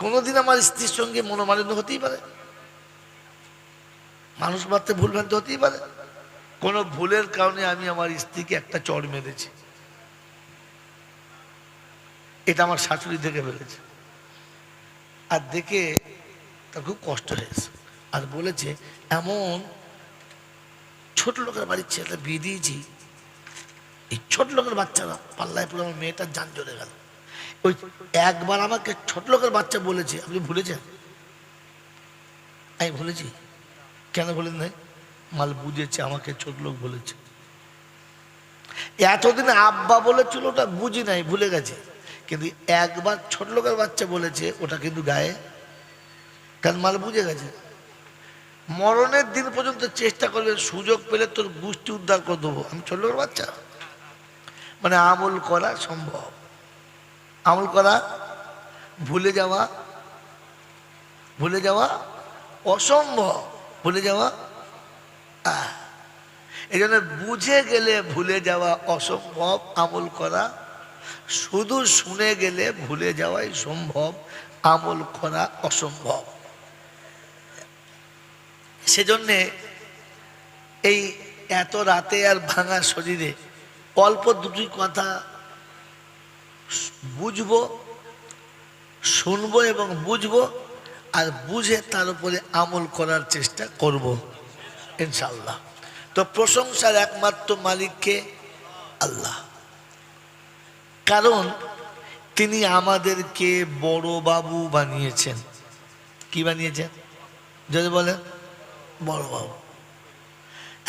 কোনোদিন আমার স্ত্রীর সঙ্গে মনোমালিন্য হতেই পারে মানুষ মাত্রে ভুল ভ্রান্তি হতেই পারে কোনো ভুলের কারণে আমি আমার স্ত্রীকে একটা চড় মেরেছি এটা আমার শাশুড়ি দেখে ফেলেছে আর দেখে তার খুব কষ্ট হয়েছে আর বলেছে এমন ছোট লোকের বাড়ির ছেলেটা বিয়ে দিয়েছি এই ছোট লোকের বাচ্চারা পাল্লায় পড়ে আমার মেয়েটার জান চলে গেল। ওই একবার আমাকে ছোট লোকের বাচ্চা বলেছে, আপনি ভুলেছেন? আমি ভুলেছি? কেন বলেন নাই? মাল বুঝেছে আমাকে ছোট লোক বলেছে। এতদিন আব্বা বলেছিল ওটা বুঝি নাই, ভুলে গেছে। কিন্তু একবার ছোট লোকের বাচ্চা বলেছে, ওটা কিন্তু গায়ে, কারণ মাল বুঝে গেছে। মরণের দিন পর্যন্ত চেষ্টা করবে, সুযোগ পেলে তোর গোষ্ঠী উদ্ধার করে দেবো। আমি ছোট লোকের বাচ্চা, মানে আমল করা সম্ভব, আমল করা, ভুলে যাওয়া অসম্ভব, ভুলে যাওয়া। এই জন্য বুঝে গেলে ভুলে যাওয়া অসম্ভব, আমল করা শুধু শুনে গেলে ভুলে যাওয়াই সম্ভব, আমল করা অসম্ভব। সেজন্যে এই এত রাতে আর ভাঙা শরীরে অল্প দুটি কথা বুঝবো, শুনবো এবং বুঝবো, আর বুঝে তার উপরে আমল করার চেষ্টা করব ইনশাআল্লাহ। তো প্রশংসার একমাত্র মালিককে আল্লাহ, কারণ তিনি আমাদেরকে বড় বাবু বানিয়েছেন। কি বানিয়েছেন? যদি বলেন বড় বাবু।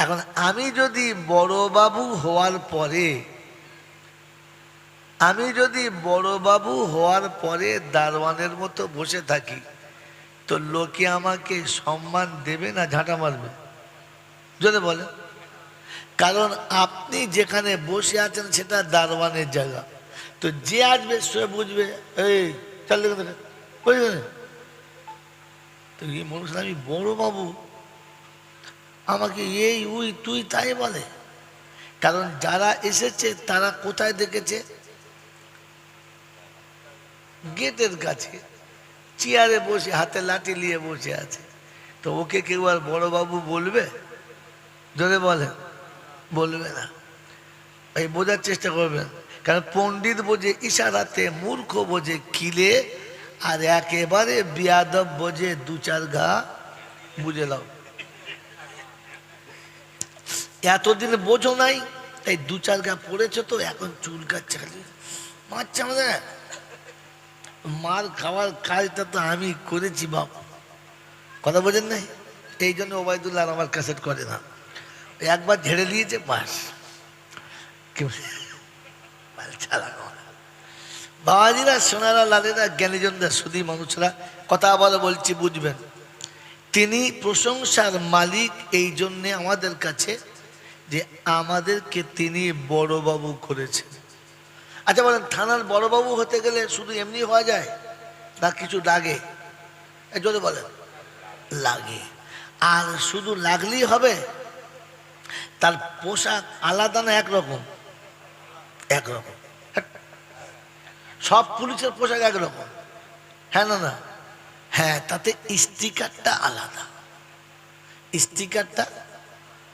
এখন আমি যদি বড় বাবু হওয়ার পরে দারওয়ানের মতো বসে থাকি, তো লোকে আমাকে সম্মান দেবে না ঝাঁটা মারবে? যদি বলে, কারণ আপনি যেখানে বসে আছেন সেটা দারওয়ানের জায়গা, তো যে আসবে সে বুঝবে এই চল বুঝবে তো এই মানুষ, আমি বড় বাবু, আমাকে এই উই তুই তাই বলে। কারণ যারা এসেছে তারা কোথায় দেখেছে? গেটের কাছে চেয়ারে বসে হাতে লাঠি নিয়ে বসে আছে, তো ওকে কেউ আর বড় বাবু বলবে? যদি বলে, বলবে না। এই বোঝার চেষ্টা করবেন, কারণ পণ্ডিত বোঝে ইশারাতে, মূর্খ বোঝে কিলে, আর একেবারে বিয়াদব বোঝে দু চার ঘা। বুঝে নাও, এতদিন বোঝো নাই, তাই দু চার ঘা পড়েছে, তো এখন চুল কাচ্ছে, খালি মারছে আমাদের। মার খাওয়ার কাজটা তো আমি করেছি বাপ, কথা বোঝেন নাই? এই জন্য ওবায়দুল্লাহ আমার ক্যাসেট করে না, একবার ঝেড়ে দিয়েছে বাস। বাবাজিরা, সোনারা, লালেরা, জ্ঞানীজনরা, শুধু মানুষরা, কথা আবার বলছি বুঝবেন। তিনি প্রশংসার মালিক এই জন্যে আমাদের কাছে যে আমাদেরকে তিনি বড়বাবু করেছেন। আচ্ছা বলেন, থানার বড়বাবু হতে গেলে শুধু এমনি হওয়া যায় না কিছু লাগে? যদি বলেন লাগে, আর শুধু লাগলেই হবে? তার পোশাক আলাদা না একরকম? একরকম। সব পুলিশের পোশাক একরকম? হ্যাঁ না না? হ্যাঁ, তাতে স্টিকারটা আলাদা, স্টিকারটা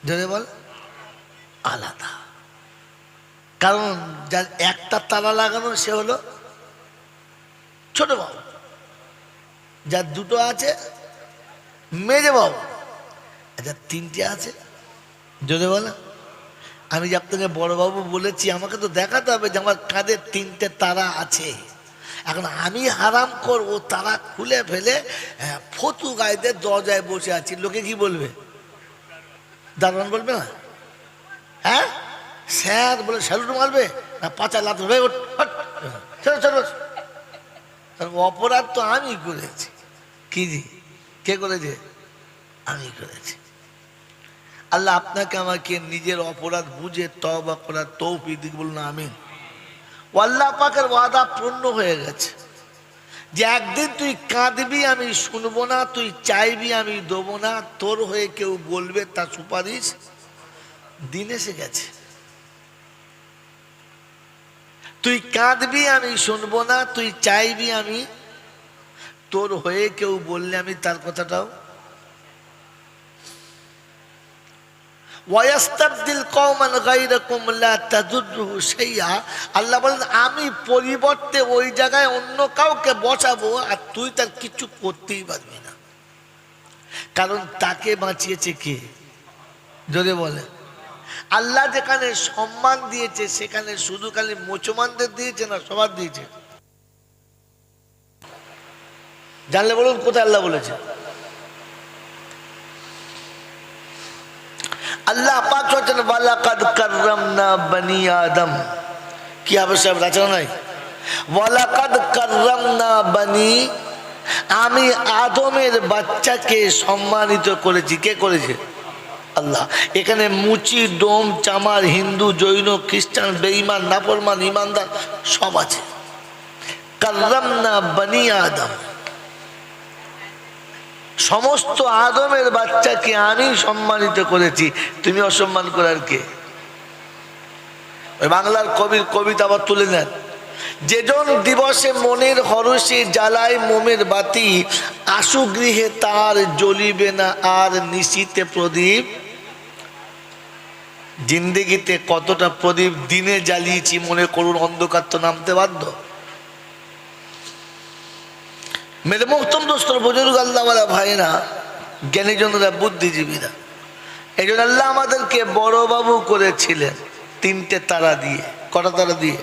যদি বল আলাদা। কারণ যার একটা তালা লাগানো সে হলো ছোট বাবু, যার দুটো আছে মেজে বাবু, যার তিনটে আছে যদি বলে। আমি যে আপনাকে বড়বাবু বলেছি, আমাকে তো দেখাতে হবে যে আমার কাঁধে তিনটে তারা আছে। এখন আমি হারাম করবো তারা খুলে ফেলে ফতু গাইতে দরজায় বসে আছি, লোকে কি বলবে? দারোয়ান বলবে না? হ্যাঁ, স্যার বলে স্যালুট মারবে না পাচা লাত ধরবে? অপরাধ তো আমি করেছি। কি জি, কে করেছে? আমি করেছি। আল্লাহ আপনাকে আমাকে নিজের অপরাধ বুঝে তওবা করার তৌফিক দিক, বলুন আমিন। আল্লাহ পাকের ওয়াদা পূর্ণ হয়ে গেছে যে একদিন তুই কাঁদবি আমি শুনবো না, তুই চাইবি আমি দেবো না, তোর হয়ে কেউ বলবে তার সুপারিশ দিন এসে গেছে। তুই কাঁদবি আমি শুনবো না, তুই চাইবি আমি, তোর হয়ে কেউ বললে আমি তার কথাটাও। আল্লাহ বলেন আমি পরিবর্তে ওই জায়গায় অন্য কাউকে বসাবো, আর তুই তার কিছু করতেই পারবি না। কারণ তাকে বাঁচিয়েছে কে? যদি বলে আল্লাহ যেখানে সম্মান দিয়েছে সেখানে শুধু খালি মুসলমানদের দিয়েছে না সবার দিয়েছে? জানলে বলুন কোথায় আল্লাহ বলেছে? আল্লাহ পাক বলেছেন ওয়ালাকাদ কাররামনা বনি আদম। কি হবে সাহেব রাচনা নাই? ওয়ালাকাদ কাররামনা বনি, আমি আদমের বাচ্চাকে সম্মানিত করেছি। কে করেছে? আল্লাহ। এখানে মুচি ডোম চামার হিন্দু জৈন খ্রিস্টান বেঈমান নাফরমান ইমানদার সব আছে। কাররামনা বনি আদম, সমস্ত আদমের বাচ্চাকে আমি সম্মানিত করেছি, তুমি অসম্মান করার কে? বাংলার কবির কবিতা আবার তুলে নেন, যেজন দিবসে মনের হরষে জ্বালায় মোমের বাতি, আশু গৃহে তার জ্বলিবে না আর নিশীতে প্রদীপ। জিন্দেগিতে কতটা প্রদীপ দিনে জ্বালিয়েছি মনে করুন, অন্ধকার তো নামতে বাধ্য। মেরে মোহতম দোস্তর বুজুর্গ আল্লাহওয়ালা ভাইরা, জ্ঞানীজনরা বুদ্ধিজীবীরা, এই জন্য আল্লাহ আমাদেরকে বড় বাবু করেছিলেন তিনটে তারা দিয়ে। কটা তারা দিয়ে?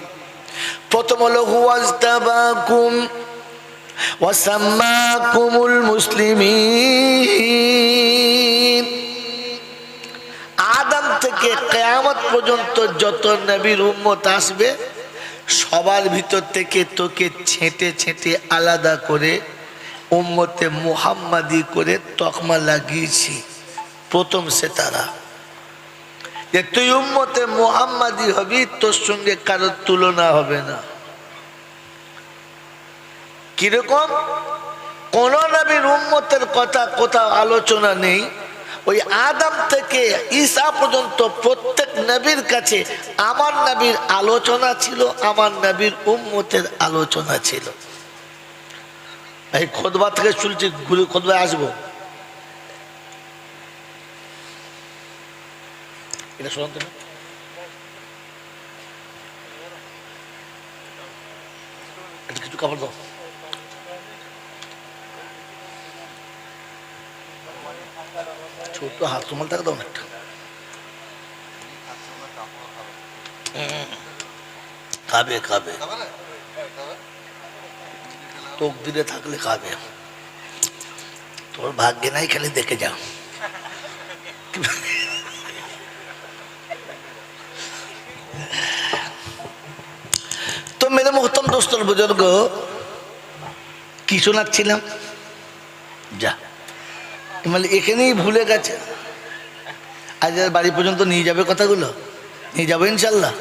প্রথম হলো হুয়াজতাবাকুম ওয়া সাম্মাকুমুল মুসলিমিন। আদম থেকে কিয়ামত পর্যন্ত যত নবীর উম্মত আসবে সবার ভিতর থেকে তোকে ছেঁটে ছেঁটে আলাদা করে উম্মতে মুহাম্মাদি করে তকমা লাগিয়েছি। প্রথম সে তারা যে তুই উম্মতে মুহাম্মাদি হবি, তোর সঙ্গে কারোর তুলনা হবে না। কিরকম? কোন নবীর উম্মতের কথা কোথাও আলোচনা নেই। ওই আদম থেকে ঈসা পর্যন্ত প্রত্যেক নবীর কাছে আমার নবীর আলোচনা ছিল, আমার নবীর উম্মতের আলোচনা ছিল। এই খুতবা থেকে শুনছি, গুলি খুতবায় আসবো, এটা শোনাতে না? এটা কিছু কাপড় দাও। ছোট হাত রুমাল টাকা দাও না একটা। খাবে খাবে, তোক দিলে থাকলে খাবে, তোর ভাগ্যে নাই, খালি দেখে যাও। তো মেরে মোহতম দোস্তর বুজুর্গ, কি শোনাচ্ছিলাম? যা মানে এখানেই ভুলে গেছে। আজ বাড়ি পর্যন্ত নিয়ে যাবে কথাগুলো, নিয়ে যাবো ইনশাল্লাহ।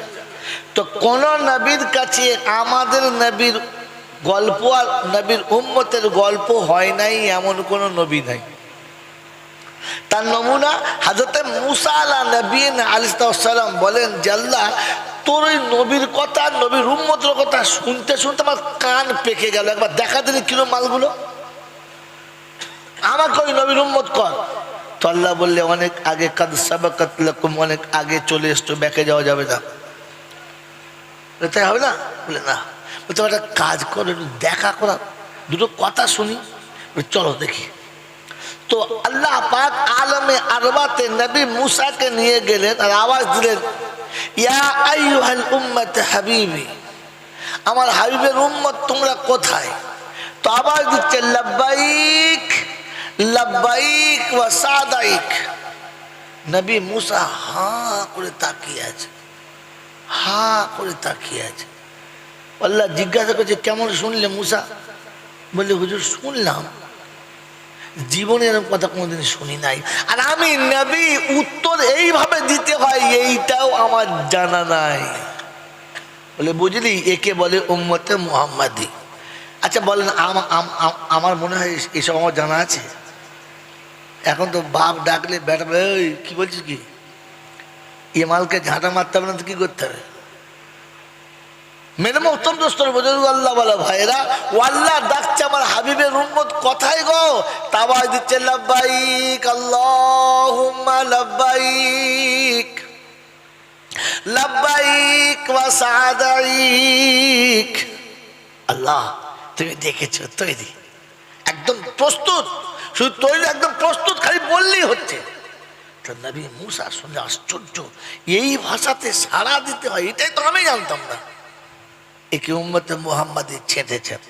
তো কোন নবীর কাছে আমাদের নবীর গল্প আর নবীর উম্মতের গল্প হয় নাই এমন কোন নবী নাই। তার নমুনা হযরত মুসা আলাইহিস সালাম বলেন যে আল্লাহ, তোর ওই নবীর কথা, নবীর উম্মতের কথা শুনতে শুনতে আমার কান পেকে গেল, একবার দেখা দিলি কিলো মালগুলো, আমাকে ওই নবীর উম্মত কর। তো আল্লাহ বললে অনেক আগে, কাদ সাবাকাত লাকুম, অনেক আগে চলে এসছো, ব্যাকে যাওয়া যাবে না। তাই হবে না? বলে না, বলতে একটা কাজ করো, দেখা করা, দুটো কথা শুনি, চলো দেখি। তো আল্লাহ পাক আলমে আরবাতে নবী মুসাকে নিয়ে গেলেন আর আওয়াজ দিলেন, ইয়া আইয়ুহাল উম্মত হাবিবি, আমার হাবিবের উম্মত তোমরা কোথায়? তো আওয়াজ দিচ্ছে লাব্বাইক লাব্বাইক ওয়া সাদাইক। নবী মুসা হা করে তাকিয়ে আছে, হা করে তাকিয়ে আছে। আল্লাহ জিজ্ঞাসা করছে, কেমন শুনলে মুসা? বললে হুজুর শুনলাম, জীবনে এরকম কথা কোনোদিন শুনি নাই, আর আমি নবী উত্তর এইভাবে দিতে হয় এইটাও আমার জানা নাই। বলে বুঝলি, একে বলে উম্মতে মুহাম্মাদি। আচ্ছা বলেন, আমার মনে হয় এসব আমার জানা আছে। এখন তো বাপ ডাকলে বেটা ওই কি বলছিস, কি এ মালকে ঝাঁটা মারতে হবে না তো কি করতে হবে? মেরে মোহতরম দোস্তর বুজুর্গ আল্লাহ ওয়ালা ভাইরা, ও আল্লাহ ডাকছে আমার হাবিবের উম্মত কোথায় গো? তাওয়াজ দিচ্ছে লাব্বাইক আল্লাহুম্মা লাব্বাইক লাব্বাইক ওয়া সাদাইক। আল্লাহ তুমি দেখেছো, তৈরি, একদম প্রস্তুত, শুধু তৈরি একদম প্রস্তুত, খালি বললেই হচ্ছে। তো নবী মুসা শুনে আশ্চর্য, এই ভাষাতে সাড়া দিতে হয়, এটাই তো আমি জানতাম না। একে উম্মতে মুহাম্মাদি ছেঁটেছেন।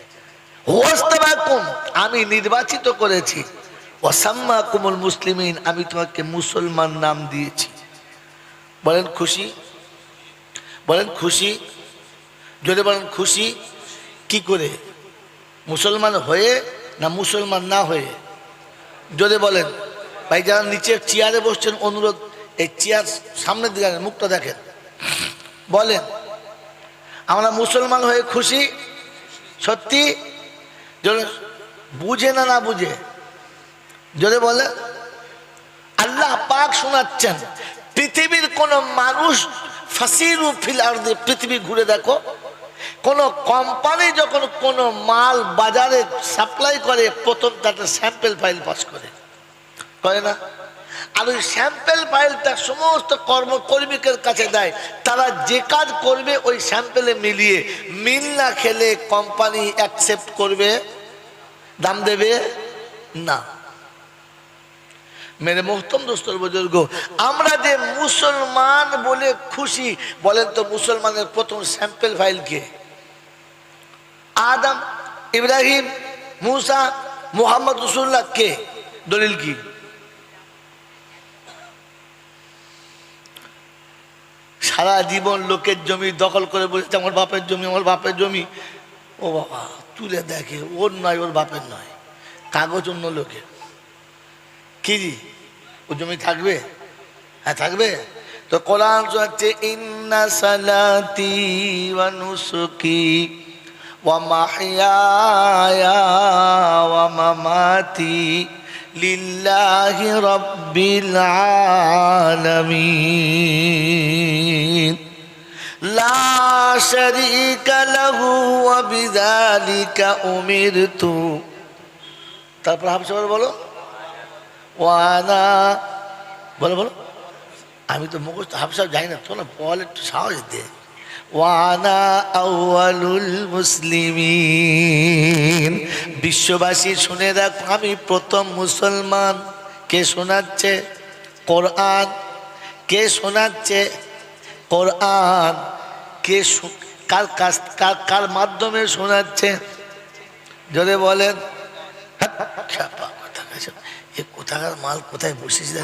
ওয়াস্তাবাকুম, আমি নির্বাচিত করেছি। ওয়াসাম্মাকুমুল মুসলিমিন, আমি তোমাকে মুসলমান নাম দিয়েছি। বলেন খুশি, বলেন খুশি, যদি বলেন খুশি। কি করে? মুসলমান হয়ে না মুসলমান না হয়ে? যদি বলেন। ভাই যারা নিচে চেয়ারে বসছেন অনুরোধ, এই চেয়ার সামনের দিকে মুখটা দেখেন, বলেন আমরা মুসলমান হয়ে খুশি? সত্যি? বুঝে না না বুঝে? যদি বলে। আল্লাহ পাক শোনাচ্ছেন, পৃথিবীর কোন মানুষ ফাসিরু ফিল আরদি, পৃথিবী ঘুরে দেখো, কোন কোম্পানি যখন কোন মাল বাজারে সাপ্লাই করে, প্রথম তাদের স্যাম্পল ফাইল পাস করে না? আর ওই স্যাম্পল ফাইলটা সমস্ত কর্মকর্মীদের কাছে দেয়, তারা যে কাজ করবে ওই স্যাম্পলে মিলিয়ে, মিল না খেলে কোম্পানি অ্যাকসেপ্ট করবে, দাম দেবে না। মেরে মোহতম দোস্তর বুজুর্গ, আমরা যে মুসলমান বলে খুশি, বলেন তো মুসলমানের প্রথম স্যাম্পল ফাইল কে? আদম, ইব্রাহিম, মুসা, মুহাম্মদ রাসূলুল্লাহ। কে? দলিল কি? সারা জীবন লোকের জমি দখল করে বলেছে আমার বাপের জমি, আমার বাপের জমি। ও বাবা, তুলে দেখে ওর নয়, ওর বাপের নয়, কাগজ অন্য লোকের। কি জি ও জমি থাকবে? হ্যাঁ থাকবে তো। কোরআন হচ্ছে ইন্না সালাতি ওয়া নুসুকি ওয়া মাহইয়ায়া ওয়া মামাতি লিল্লাহি রাব্বিল আলামিন লা শারীকা লাহু ওয়া বিযালিকা উমিরতু। তারপর হাফসা বলো ওয়ানা, বলো বলো, আমি তো মুখস্থ হাফসা যাই না, তো না বল, একটু সাহস দে। ওয়ানা আউয়ালুল মুসলিমিন, বিশ্ববাসী শুনে রাখ, আমি প্রথম মুসলমান। কে শোনাচ্ছে? কোরআন। কে শোনাচ্ছে? কোরআন। কে কার কাছ কার মাধ্যমে শোনাচ্ছে? যদি বলেন কোথাকার মাল কোথায় বসেছি,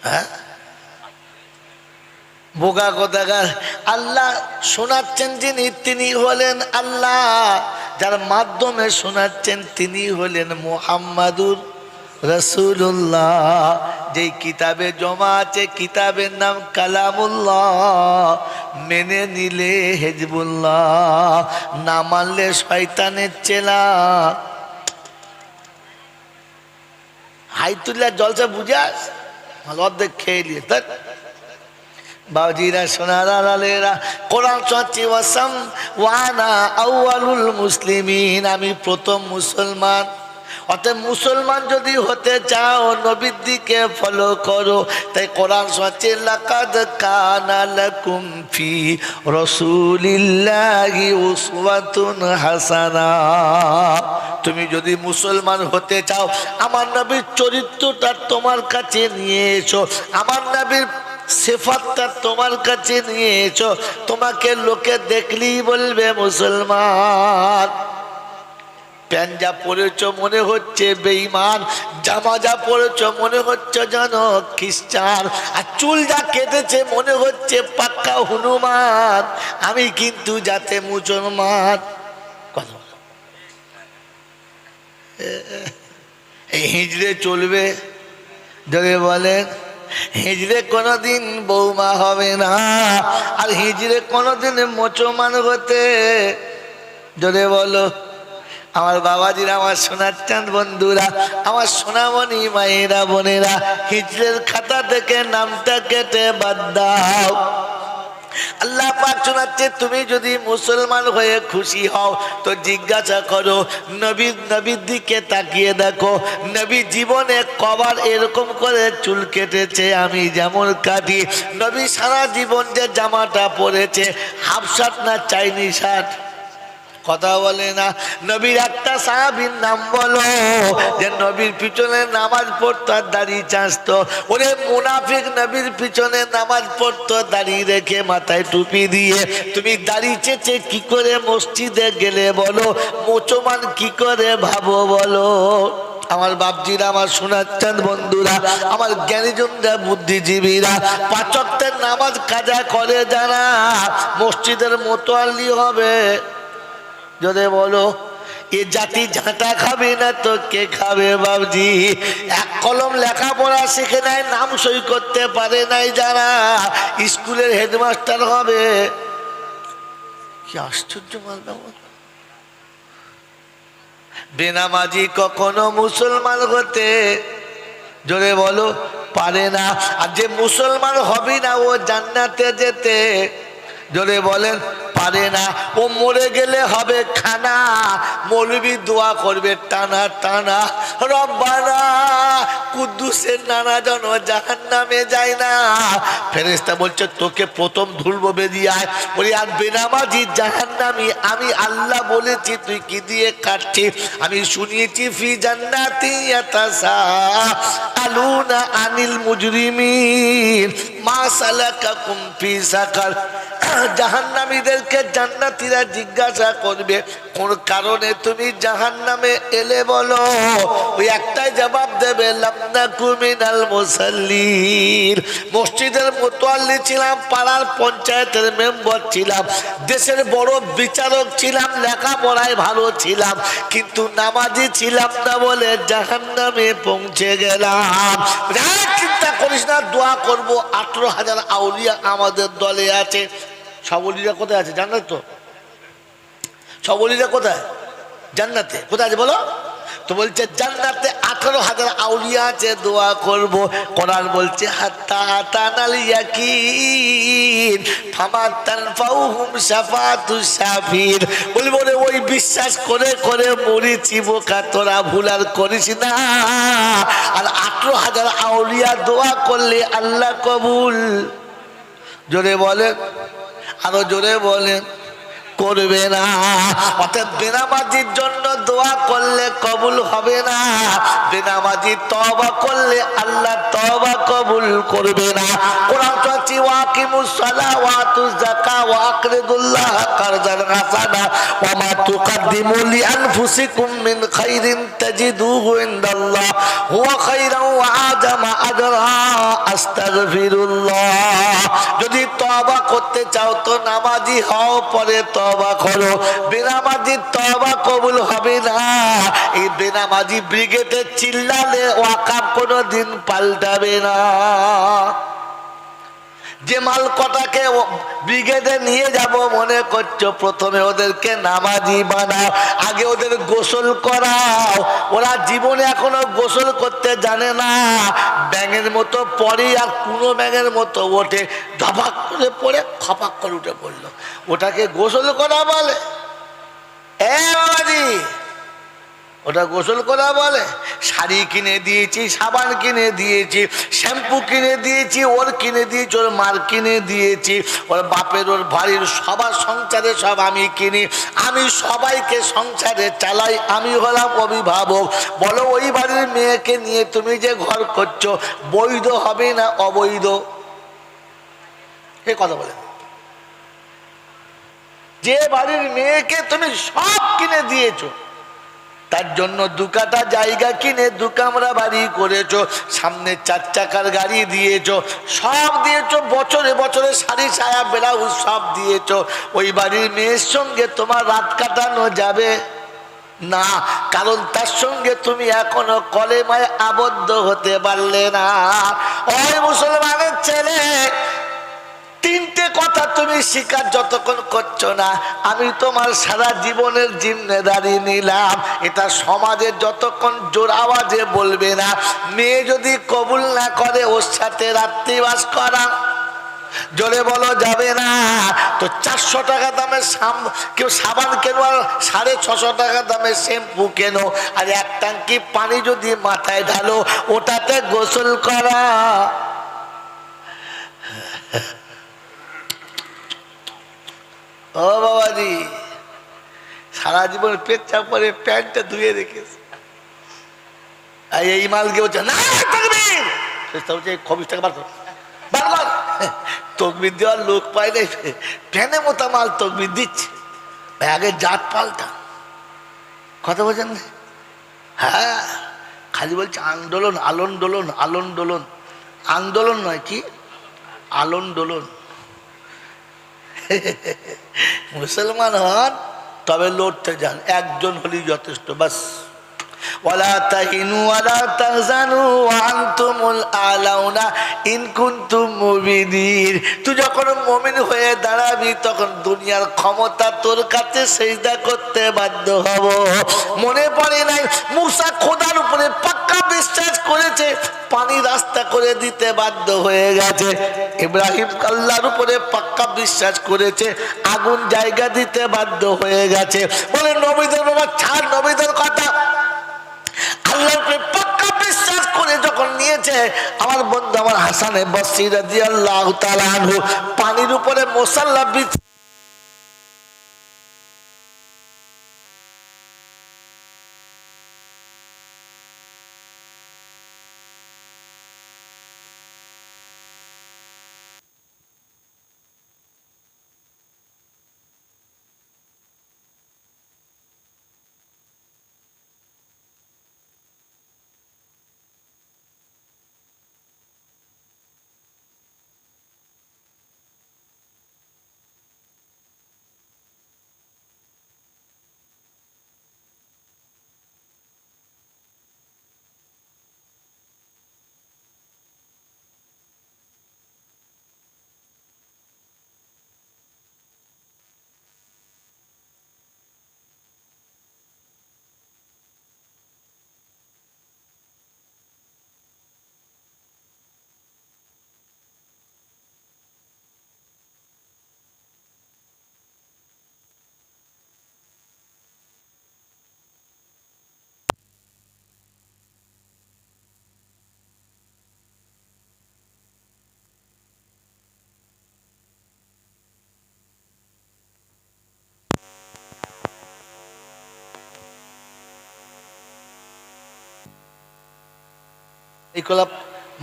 হ্যাঁ বোকা কোথাকার। আল্লাহ শোনাচ্ছেন যিনি, তিনি হলেন আল্লাহ। যার মাধ্যমে শোনাচ্ছেন তিনি হলেন মুহাম্মাদুর রাসূলুল্লাহ। যেই কিতাবে জমা আছে, কিতাবের নাম কালামুল্লাহ। মেনে নিলে হিজবুল্লাহ, না মানলে শয়তানের চেলা। হাইতুল্লাহ জলসা বুঝাস, অর্ধেক খেয়ে নিয়ে তাই বাবজিরা সোনারা লালেরা। কোরআন শোনাচ্ছি ওয়াসাম ওয়ানা আউয়ালুল মুসলিমিন, আমি প্রথম মুসলমান। অতএব মুসলমান যদি হতে চাও নবীর দিকে ফলো করো। তাই কোরআন শোনাচ্ছে লাকাদ কানা লাকুম ফি রাসূলিল্লাহি উসওয়াতুন হাসানা। তুমি যদি মুসলমান হতে চাও, আমার নবীর চরিত্রটা তোমার কাছে নিয়ে এসো, আমার নবীর সিফাতটা তোমার কাছে নিয়ে এসো, তোমাকে লোকে দেখলেই বলবে মুসলমান। প্যান্ট যা পরেছ মনে হচ্ছে বেঈমান, জামা যা পরেছ মনে হচ্ছে যেন খ্রিস্টান, আর চুল যা কেটেছে মনে হচ্ছে পাক্কা হনুমান। আমি কিন্তু যাতে মুসলমান। কথা এই হিজড়ে চলবে? যদি বলেন হিজড়ে কোনোদিন বৌমা হবে না, আর হিজড়ে কোনোদিন মুসলমান হতে। যদি বলো আমার বাবাজিরা, আমার সোনার চাঁদ বন্ধুরা, আমার সোনামণি মায়েরা বোনেরা, হিজড়ের খাতা থেকে নামটা কেটে বাদ দাও। আল্লাহ পাক শোনাচ্ছে, তুমি যদি মুসলমান হয়ে খুশি হও তো জিজ্ঞাসা করো নবীর দিকে তাকিয়ে দেখো, নবী জীবনে কবার এরকম করে চুল কেটেছে আমি যেমন কাটি? নবী সারা জীবন যে জামাটা পরেছে, হাফ শার্ট না চাইনি শার্ট? কথা বলে না। নবীর একটা সাহাবীর নাম বলো যে নবীর পিছনে নামাজ পড়তো আর দাড়ি চাঁচতো। ওরে মুনাফিক, নবীর পিছনে নামাজ পড়তো দাড়ি রেখে মাথায় টুপি দিয়ে। তুমি দাড়ি চেঁচে কি করে মসজিদে গেলে বলো? মুসলমান কি করে ভাবো বলো? আমার বাপজিরা, আমার শোনাচ্ছেন বন্ধুরা, আমার জ্ঞানীজনরা, বুদ্ধিজীবীরা, 5 ওয়াক্তের নামাজ কাজা করে যারা মসজিদের মোতোয়াল্লি হবে, যদি বলো এ জাতি ঝাঁটা খাবে না তো কে খাবে? বাবজি, এক কলম লেখাপড়া শিখে নাই, নাম সই করতে পারে নাই যারা স্কুলের হেডমাস্টার হবে। কি আশ্চর্য মালদা! বেনামাজি কখনো মুসলমান হতে, জোরে বলো, পারে না। আর যে মুসলমান হবে না ও জান্নাতে যেতে, জোরে বলেন, পারে না। ও মরে গেলে হবে খানা, মৌলবি দোয়া করবে টানা টানা, রব্বানা কুদ্দুসের নানা জন জাহান্নামে যায় না। ফেরেশতা বলছে তোকে প্রথম ধুলবো, বেরিয়ে আয়। বলি আর বেনামাজি জাহান্নামী, আমি আল্লাহ বলেছি, তুই কি দিয়ে কাটছিস? আমি শুনিয়েছি ফি জান্নাতি ইয়াতাসাআলুনা আনিল মুজরিমিন মা সালাকাকুম ফি সাকার। জাহান্নামীদেরকে জান্নাতীরা জিজ্ঞাসা করবে কোন কারণে তুমি জাহান্নামে এলে বলো? ওই একটাই জবাব দেবে, লাম নাকু মিনাল মুসাল্লিন। মসজিদের মুতওয়াল্লি ছিলাম, পাড়ার পঞ্চায়েতের মেম্বার ছিলাম, দেশের বড় বিচারক ছিলাম, লেখাপড়ায় ভালো ছিলাম, কিন্তু নামাজি ছিলাম না বলে জাহান্নামে পৌঁছে গেলাম। চিন্তা করিস না, দোয়া করবো। 18,000 আউলিয়া আমাদের দলে আছে। সব অলিরা কোথায় আছে জান্নাতে? তো সব অলিরা কোথায়? জান্নাতে। কোথায় আছে বলো? তো বলছে জান্নাতে 18,000 আউলিয়া আছে, দোয়া করব। কোরআন বলছে হাত্তা আতানাল ইয়াকিন ফামা তানফাউহুম শাফাতুশ শাফির। বলবো রে ওই বিশ্বাস করে করে মরেছি বোকা, তোরা ভুল আর করিস না। আর 18,000 আউলিয়া দোয়া করলে আল্লাহ কবুল, জোরে বলেন, আরো জোরে বলেন, করবে না। অর্থাৎ বেনামাজির জন্য দোয়া করলে কবুল হবে না, বেনামাজি তওবা করলে আল্লাহ তওবা কবুল করবে না। কোরআন বলছে ওয়াকিমুস সালাহ ওয়া আতুজ যাকাত ওয়া আকরিদুল্লাহ কারজান হাসানা ওয়া মা তুকদ্দিমু লিআনফুসিকুম মিন খাইরিন তাজিদুহু ইনদাল্লাহ হুয়া খাইরান ওয়া আযামা আজরা আস্তাগফিরুল্লাহ। যদি তওবা করতে চাও তো নামাজি হও, পরে তওবা করো। বেনামাজি তওবা কবুল হবে না। এই বেনামাজি ব্রিগেডে চিল্লালে ওয়াকাব কোনোদিন পাল্টাবে না। যে মাল কটাকে ব্রিগেডে নিয়ে যাব মনে করছো, প্রথমে ওদেরকে নামাজি বানাও, আগে ওদের গোসল করাও। ওরা জীবনে এখনো গোসল করতে জানে না। ব্যাঙের মতো পড়ে আর কোনো ব্যাঙের মতো ওঠে, ধপাক করে পড়ে খপাক করে উঠে পড়লো, ওটাকে গোসল করা বলে? বাবাজি, ওটা গোসল করা বলে? শাড়ি কিনে দিয়েছি, সাবান কিনে দিয়েছি, শ্যাম্পু কিনে দিয়েছি, ওর কিনে দিয়েছি, ওর মার কিনে দিয়েছি, ওর বাপের, ওর বাড়ির সবার সংসারে সব আমি কিনি, আমি সবাইকে সংসারে চালাই, আমি হলাম অভিভাবক। বলো ওই বাড়ির মেয়েকে নিয়ে তুমি যে ঘর করছো বৈধ হবে না অবৈধ? এ কথা বলে। যে বাড়ির মেয়েকে তুমি সব কিনে দিয়েছো, তার জন্য 2 কাঠা জায়গা কিনে 2 কামরা বাড়ি করেছো, সামনে 4 চাকার গাড়ি দিয়েছো, সব দিয়েছো, বছরে বছরে শাড়ি সায়া ব্লাউজ সব দিয়েছো, ওই বাড়ির মেয়ের সঙ্গে তোমার রাত কাটানো যাবে না, কারণ তার সঙ্গে তুমি এখনো কলেমায় আবদ্ধ হতে পারলে না। ওই মুসলমানের ছেলে, 3টে কথা তুমি স্বীকার যতক্ষণ করছো না, আমি তোমার সারা জীবনের জিম্মেদারি নিলাম। এটা সমাজে যতক্ষণ জোর আওয়াজে বলবে না। মেয়ে যদি কবুল না করে ওর সাথে রাত্রিবাস করা, জোরে বলো, যাবে না। তো 400 টাকা দামের কেউ সাবান কেন, আর 650 টাকা দামের শ্যাম্পু কেন, আর 1 ট্যাঙ্কি পানি যদি মাথায় ঢালো ওটাতে গোসল করা। ও বাবাজি, সারা জীবন পেচ্ছাপ করে প্যান্টটা ধুয়ে রেখেছে, এই মালকে বলছে না তাকবীর, বলছে ২৫ টাকা বার কর, বারবার তকবির দেওয়ার লোক পায় নাই, ফ্যানে মোতা মাল তকবির দিচ্ছে। আগে জাত পাল্টা, কথা বলছেন না? হ্যাঁ, খালি বলছে আন্দোলন আলোন দোলন, আলোন দোলন, আন্দোলন নয় কি আলোন দোলন। মুসলমান হন তবে লড়তে যান, একজন হলেই যথেষ্ট, বাস। ওয়ালা তাহিনু ওয়ালা তাহজানু ওয়া আনতুমুল আলাউনা ইন কুনতুম মুমিনিন। তুই যখন মুমিন হয়ে দাঁড়াবি তখন দুনিয়ার ক্ষমতা তোর কাছে সিজদা করতে বাধ্য হব। মনে পড়ে নাই মুসা খোদার উপরে পাক্কা বিশ্বাস করেছে, পানি রাস্তা করে দিতে বাধ্য হয়ে গেছে। ইব্রাহিম আল্লাহর উপরে পাক্কা বিশ্বাস করেছে, আগুন জায়গা দিতে বাধ্য হয়ে গেছে। বলে নবীদের বাবা ছাড় নবীদের কথা, আল্লাহর উপরে পাক্কা বিশ্বাস করে যখন নিয়েছে। আমার বন্ধু আমার হাসানে বসরি রাদিয়াল্লাহু তাআলা আনহু পানির উপরে মুসাল্লা বিছ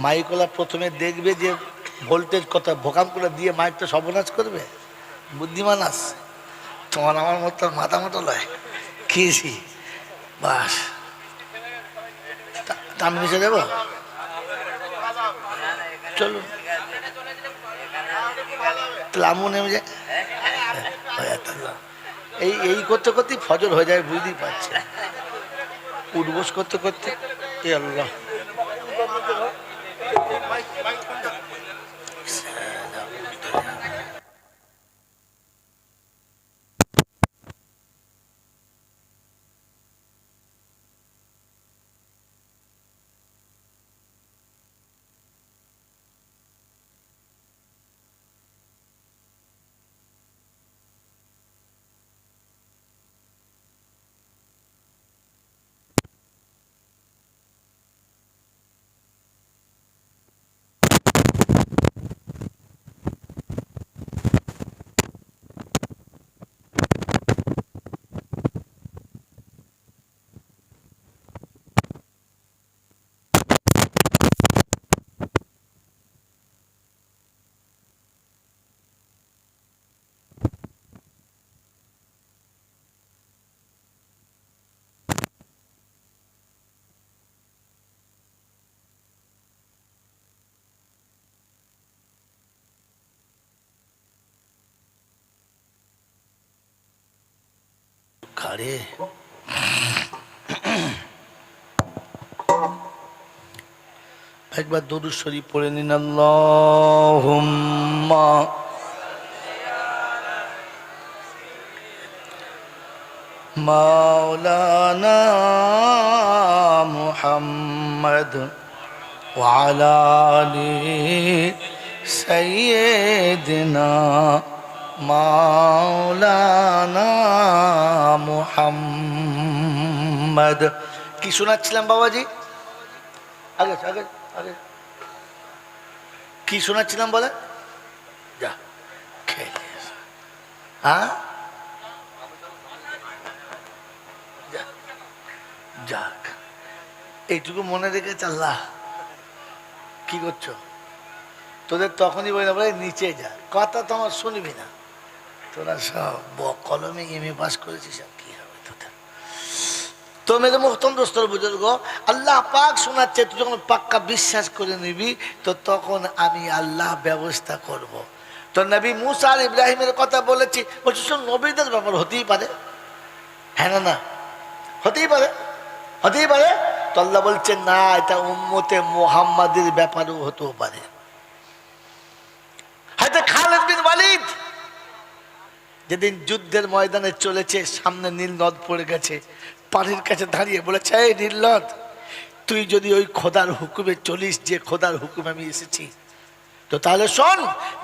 মাইকলা প্রথমে দেখবে যে ভোল্টেজ কত, ভোকাম করে দিয়ে মাইকটা সর্বনাশ করবে, বুদ্ধিমান আস। তোমার আমার মতো মাথা মতো লয় খেয়েছি, বাস দাম নিচে দেবো, চলুন লামু নেমে যায়। এই করতে করতেই ফজর হয়ে যায়, বুঝতেই পারছে। উঠবোস করতে করতে এ আল্লাহ, খারে একবার দরুদ শরীফ পড়ে নিন। আল্লাহুম্মা মাওলানা মুহাম্মদ ওয়া আলা আলি সাইয়্যিদিনা মাওলানা মুহাম্মদ। কি শোনাচ্ছিলাম বাবাজি? আগে আগে আগে কি শোনাচ্ছিলাম বলে? যা হ্যাঁ যাক, এইটুকু মনে রেখেছে আল্লাহ। কি করছো? তোদের তখনই বলে বলে নিচে যা, কথা তো আমার শুনবি না। তোরা সব কলমে এমএ পাস করেছিস, আর কি হবে তোদের? তো মেরে মোহতম দোস্তর বুজুর্গ, আল্লাহ পাক শোনাচ্ছে, তুই যখন পাক্কা বিশ্বাস করে নিবি তো তখন আমি আল্লাহ ব্যবস্থা করব। তো নবী মুসা আর ইব্রাহিমের কথা বলেছি, বলছি শোন, নবীদের ব্যাপার হতেই পারে। হ্যাঁ না, না হতেই পারে, হতেই পারে। তো আল্লাহ বলছে না, এটা উম্মতে মুহাম্মাদের ব্যাপারেও হতেও পারে। হয়তো খালিদ বিন ওয়ালিদ যেদিন যুদ্ধের ময়দানে চলেছে, সামনে নীল নদ পড়ে গেছে, পানির কাছে দাঁড়িয়ে বলেছে, এই নীল নদ, তুই যদি ওই খোদার হুকুমে চলিস, যে খোদার হুকুমে আমি এসেছি, তো তাহলে শোন,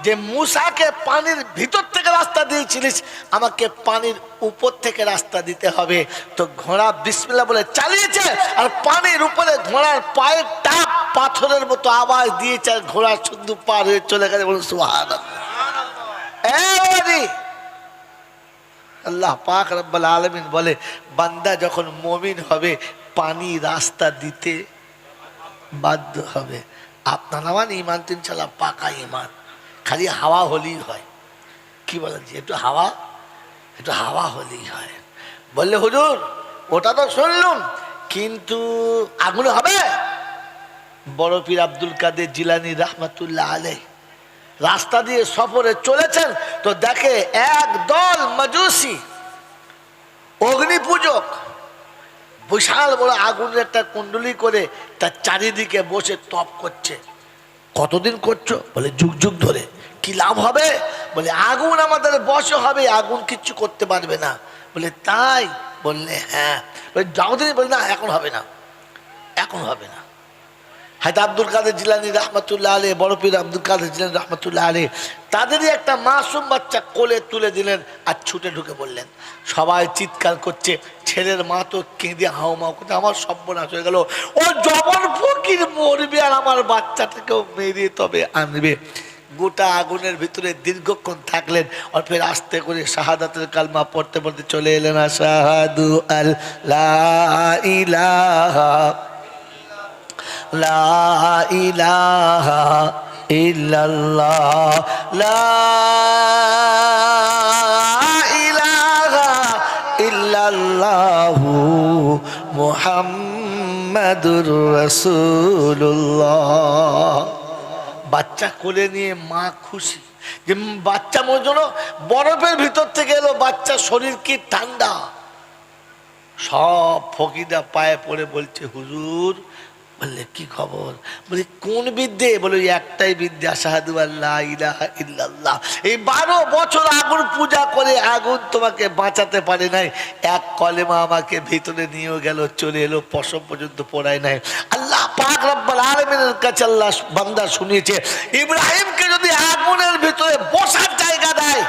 যে মুসাকে পানির ভিতর থেকে রাস্তা দিয়েছিলিস, আমাকে পানির উপর থেকে রাস্তা দিতে হবে। তো ঘোড়া বিসমিল্লাহ বলে চালিয়েছে, আর পানির উপরে ঘোড়ার পায়ের টাপ পাথরের মতো আওয়াজ দিয়েছে, আর ঘোড়া শুধু পার হয়ে চলে গেছে। বলুন সুবহানাল্লাহ। আল্লাহ পাক রব্বুল আলামিন বলে, বান্দা যখন মুমিন হবে পানি রাস্তা দিতে বাধ্য হবে। আপনার আমার ইমান তো ইনশাআল্লাহ পাকা ইমান, খালি হাওয়া হলেই হয়। কি বলেন, যে একটু হাওয়া হলেই হয়। বললে হুজুর ওটা তো শুনলুম, কিন্তু আগুন হবে? বড় পীর আব্দুল কাদের জিলানী রাহমাতুল্লাহ আলাইহ রাস্তা দিয়ে সফরে চলেছেন, তো দেখে এক দল মাজুসি অগ্নি পূজক বিশাল বড় আগুনের একটা কুণ্ডলি করে তার চারিদিকে বসে তপ করছে। কতদিন করছো? বলে যুগ যুগ ধরে। কি লাভ হবে? বলে আগুন আমাদের বশে হবে, আগুন কিচ্ছু করতে পারবে না। বলে তাই? বললে হ্যাঁ। বলে যাও দিন। বলে না, এখন হবে না, এখন হবে না। হায়দা আব্দুল কাদের জিলানী রহমতুল্লাহ আলাইহি, বড় পীর আব্দুল কাদের জিলানী রহমতুল্লাহ আলাইহি তাদেরই একটা মাসুম বাচ্চা কোলে তুলে দিলেন আর ছুটে ঢুকে বললেন। সবাই চিৎকার করছে, ছেলের মা তো কেঁদে হাওমাও করছে, আমার সর্বনাশ হয়ে গেল, ও জবর ফকির মরবে আর আমার বাচ্চাটাকেও মেরে তবে আনবে। গোটা আগুনের ভিতরে দীর্ঘক্ষণ থাকলেন, আর ফের আস্তে করে শাহাদাতের কালমা পড়তে পড়তে চলে এলেন, আশহাদু আল্লা ইলাহা লা ইলাহা ইল্লাল্লাহ, লা ইলাহা ইল্লাল্লাহু মুহাম্মাদুর রাসূলুল্লাহ। বাচ্চা কোলে নিয়ে মা খুশি যে বাচ্চা মজন্য বরফের ভিতর থেকে এলো, বাচ্চা শরীর কি ঠান্ডা। সব ফকিরা পায়ে পড়ে বলছে, হুজুর। বললে কি খবর? বলি কোন বিদ্যে? বলে একটাই বিদ্যা, আশহাদু আল্লা ইলাহা ইল্লাল্লাহ। এই 12 বছর আগুন পূজা করে আগুন তোমাকে বাঁচাতে পারে নাই, এক কলেমা আমাকে ভিতরে নিয়ে গেল, চলে এলো, পশম পর্যন্ত পড়ায় নাই। আল্লাহ পাক রব্বুল আলামিনের কাছে আল্লাহ বান্দা শুনিয়েছে, ইব্রাহিমকে যদি আগুনের ভিতরে বসার জায়গা দেয়,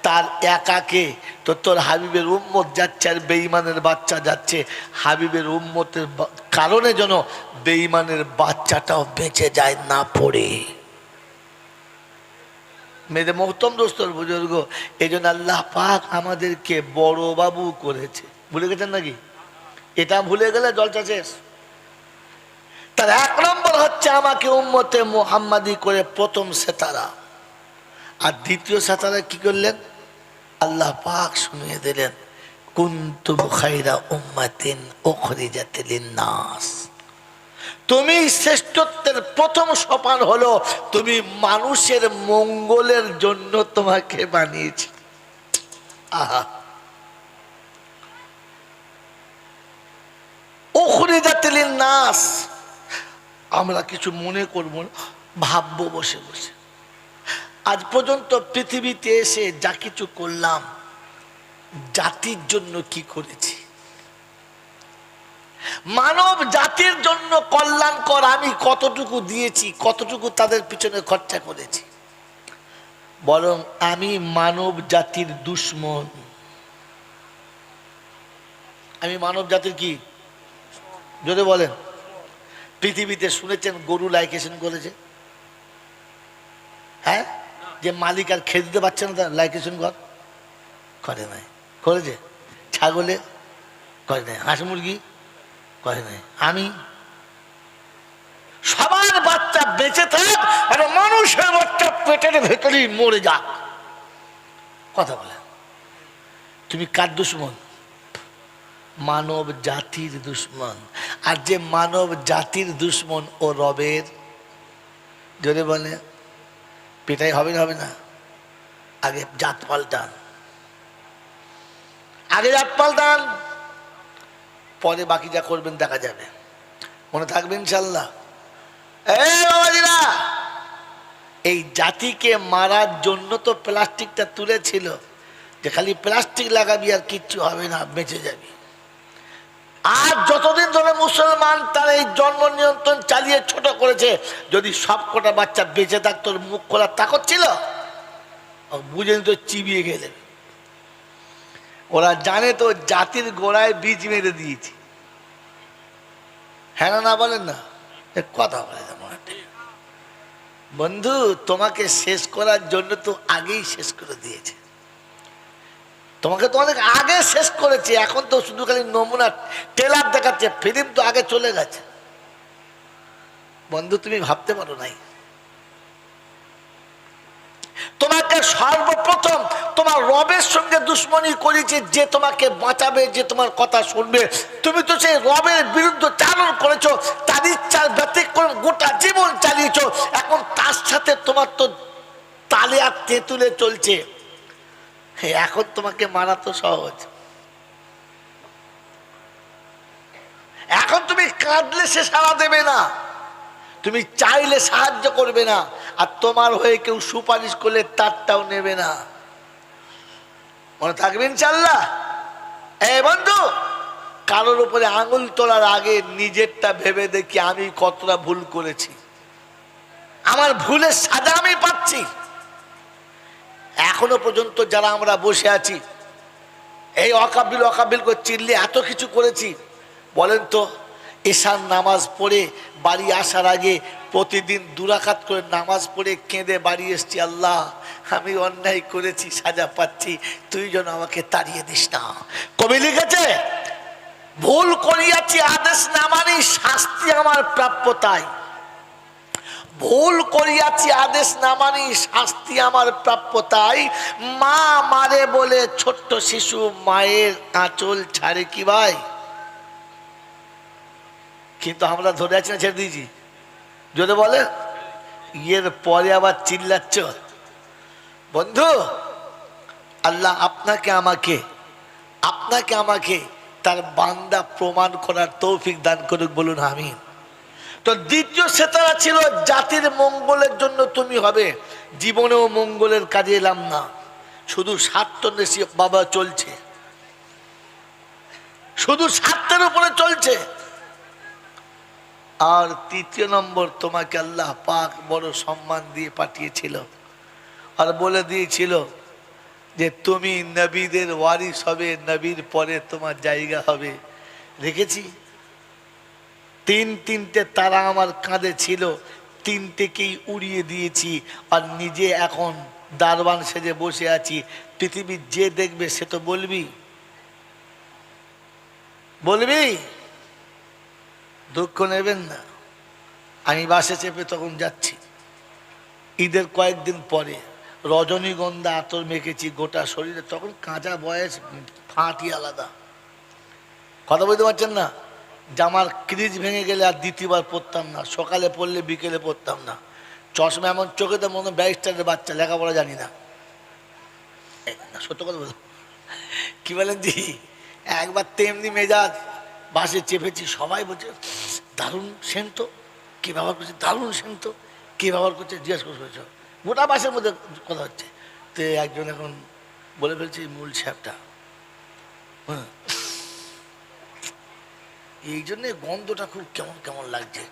তার একাকে, তো তোর হাবিবের উম্মত যাচ্ছে আর বেঈমানের বাচ্চা যাচ্ছে। হাবিবের উম্মতের কারণে যেন বেঈমানের বাচ্চাটাও বেঁচে যায় না পড়ে। মেরে মোহতম দোস্তর বুজুর্গ, এই জন্য আল্লাহ পাক আমাদেরকে বড় বাবু করেছে। ভুলে গেছেন নাকি? এটা ভুলে গেলে জলটা শেষ। তার 1 নম্বর হচ্ছে আমাকে উম্মতে মুহাম্মাদি করে প্রথম সেতারা। আর দ্বিতীয় সেতারা কি করলেন? আল্লাহ পাক শুনিয়ে দিলেন, কুনতুম খায়রা উম্মাতিন উখরিজাত লিন-নাস। তুমি শ্রেষ্ঠত্বের প্রথম সোপান হলো তুমি মানুষের মঙ্গলের জন্য তোমাকে বানিয়েছি। আহা, উখরিজাত লিন-নাস। আমরা কিছু মনে করবো না, ভাববো বসে বসে। আজ পর্যন্ত পৃথিবীতে এসে যা কিছু করলাম, জাতির জন্য কি করেছি? মানব জাতির জন্য কল্যাণকর আমি কতটুকু দিয়েছি, কতটুকু তাদের পিছনে খরচা করেছি? বরং আমি মানব জাতির দুশ্মন। আমি মানব জাতির কি? জোরে বলেন। পৃথিবীতে শুনেছেন গরু লাইকেশন করেছে? হ্যাঁ, যে মালিক আর খেতে দিতে পারছে না, তার লাইকেশন করে নাই, করেছে। ছাগলে কয় নাই। হাঁস মুরগি কয় নাই। আমি সবার বাচ্চা বেঁচে থাক আর মানুষের বাচ্চা পেটের ভেতরেই মরে যাক। কথা বলে তুমি কার দুশ্মন? মানব জাতির দুশ্মন। আর যে মানব জাতির দুশ্মন ও রবের। জোরে বলে পেটাই হবে না? হবে না? আগে জাত পাল্টান, আগে জাত পাল্টান, পরে বাকি যা করবেন দেখা যাবে। মনে থাকবে ইনশাল্লাহ। বাবাজিরা, এই জাতিকে মারার জন্য তো প্লাস্টিকটা তুলেছিল, যে খালি প্লাস্টিক লাগাবি আর কিচ্ছু হবে না, বেঁচে যাবি। আর যতদিন ধরে মুসলমান তার এই জন্ম নিয়ন্ত্রণ চালিয়ে ছোট করেছে, যদি সব কটা বাচ্চা বেঁচে থাকতো মুখ খোলার তাকত ছিল, বুঝে নিত চিবিয়ে গেলেন। ওরা জানে তো জাতির গোড়ায় বীজ মেরে দিয়েছি। হ্যাঁ না বলেন না? কথা বলে বন্ধু, তোমাকে শেষ করার জন্য তো আগেই শেষ করে দিয়েছে। তোমাকে তো অনেক আগে শেষ করেছে, এখন তো শুধু খালি নমুনা ট্রেলার দেখাচ্ছে, ফিল্ম তো আগে চলে গেছে। বন্ধু তুমি ভাবতে পারো নাই, তোমাকে সর্বপ্রথম তোমার রবের সঙ্গে দুশ্মনী করেছে, যে তোমাকে বাঁচাবে, যে তোমার কথা শুনবে। তুমি তো সেই রবের বিরুদ্ধে চালন করেছো, তার ইচ্ছার ব্যতিক্রম গোটা জীবন চালিয়েছো। এখন তার সাথে তোমার তো তালে আর তেঁতুলে চলছে। এখন তোমাকে মারা তো সহজ। এখন তুমি কাঁদলে সে সাড়া দেবে না, তুমি চাইলে সাহায্য করবে না, আর তোমার হয়ে কেউ সুপারিশ করলে তারটাও নেবে না। মনে থাকবে ইনশাল্লাহ। এই বন্ধু, কারোর উপরে আঙুল তোলার আগে নিজেরটা ভেবে দেখি আমি কতটা ভুল করেছি, আমার ভুলের সাজা আমি পাচ্ছি। এখনো পর্যন্ত যারা আমরা বসে আছি, এই অকাবিল অকাবিল করে চিল্লে এত কিছু করেছি, বলেন তো এশার নামাজ পড়ে বাড়ি আসার আগে প্রতিদিন 2 রাকাত করে নামাজ পড়ে কেঁদে বাড়ি এসছি, আল্লাহ আমি অন্যায় করেছি, সাজা পাচ্ছি, তুই যেন আমাকে তাড়িয়ে দিস না। কবি লিখেছে, ভুল করিয়াছি আদেশ না মানি, শাস্তি আমার প্রাপ্য তাই। ভুল করিয়াছি আদেশ না মানি, শাস্তি আমার প্রাপ্য তাই। মা মারে বলে ছোট্ট শিশু মায়ের আঁচল ছাড়ে কি ভাই? কিন্তু আমরা ধরে আছি না ছেড়ে দিয়েছি? যদি বলে এর পরে আবার চিল্লাচ্ছ। বন্ধু, আল্লাহ আপনাকে আমাকে তার বান্দা প্রমাণ করার তৌফিক দান করুক, বলুন আমিন। তো দ্বিতীয় সেতারা ছিল জাতির মঙ্গলের জন্য তুমি হবে। জীবনেও মঙ্গলের কাজে এলাম না, শুধু স্বার্থন্বেষী বাবা চলছে, শুধু স্বার্থের উপরে চলছে। আর তৃতীয় নম্বর, তোমাকে আল্লাহ পাক বড় সম্মান দিয়ে পাঠিয়েছিল আর বলে দিয়েছিল যে তুমি নবীদের ওয়ারিস হবে, নবীর পরে তোমার জায়গা হবে। রেখেছি 3টে তারা আমার কাঁধে ছিল, 3টেকেই উড়িয়ে দিয়েছি। আর নিজে এখন দারবান সেজে বসে আছি। পৃথিবীর যে দেখবে সে তো বলবি দুঃখ নেবেন না। আমি বাসে চেপে তখন যাচ্ছি, ঈদের কয়েকদিন পরে, রজনীগন্ধা আতর মেখেছি গোটা শরীরে, তখন কাঁচা বয়স, ফাঁটি আলাদা। কথা বলতে পারছেন না? জামার ক্রিজ ভেঙে গেলে আর দ্বিতীয়বার পরতাম না, সকালে পড়লে বিকেলে পরতাম না। চশমা এমন চোখেতে মনে ব্যারিস্টারের বাচ্চা, লেখাপড়া জানি না। সত্য কথা বল, কি বলেন জি? একবার তেমনি মেজাজ, বাসে চেপেছি, সবাই বলছে দারুণ সেন তো, কে ব্যবহার করছে, দারুণ সেন তো, কে ব্যবহার করছে, জিজ্ঞেস করছে। গোটা বাসের মধ্যে কথা হচ্ছে, তো একজন এখন বলে ফেলছে মূল সাহেবটা। হ্যাঁ, এই জন্যে গন্ধটা খুব কেমন কেমন লাগছে।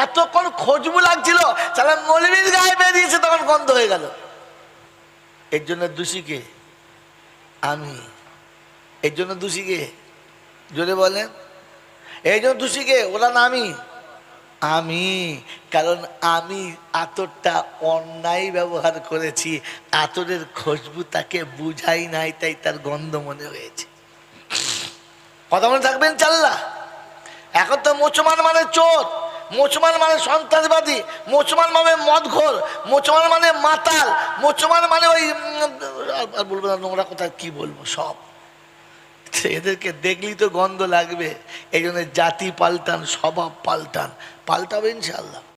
এতক্ষণ খুশবু লাগছিল, তাহলে মৌলবীর গায়ে বেরিয়েছে, তখন গন্ধ হয়ে গেল। এর জন্য দোষী কে? আমি। এর জন্য দোষী কে? জোরে বলেন, এই জন্য দোষী কে? ওরা না আমি। কারণ আমি আতরটা অন্যায় ব্যবহার করেছি, আতরের খুশবু তাকে বুঝাই নাই, তাই তার গন্ধ মনে হয়েছে। কথা মনে থাকবেন চাল্লা। এখন তো মুসলমান মানে চোর, মুসলমান মানে সন্ত্রাসবাদী, মুসলমান মানে মদঘোর, মুসলমান মানে মাতাল, মুসলমান মানে ওই আর বলবো না নোংরা কথা কি বলবো সব। এদেরকে দেখলেই তো গন্ধ লাগবে। এই জন্য জাতি পাল্টান, স্বভাব পাল্টান, পাল্টাবে ইনশাল্লাহ।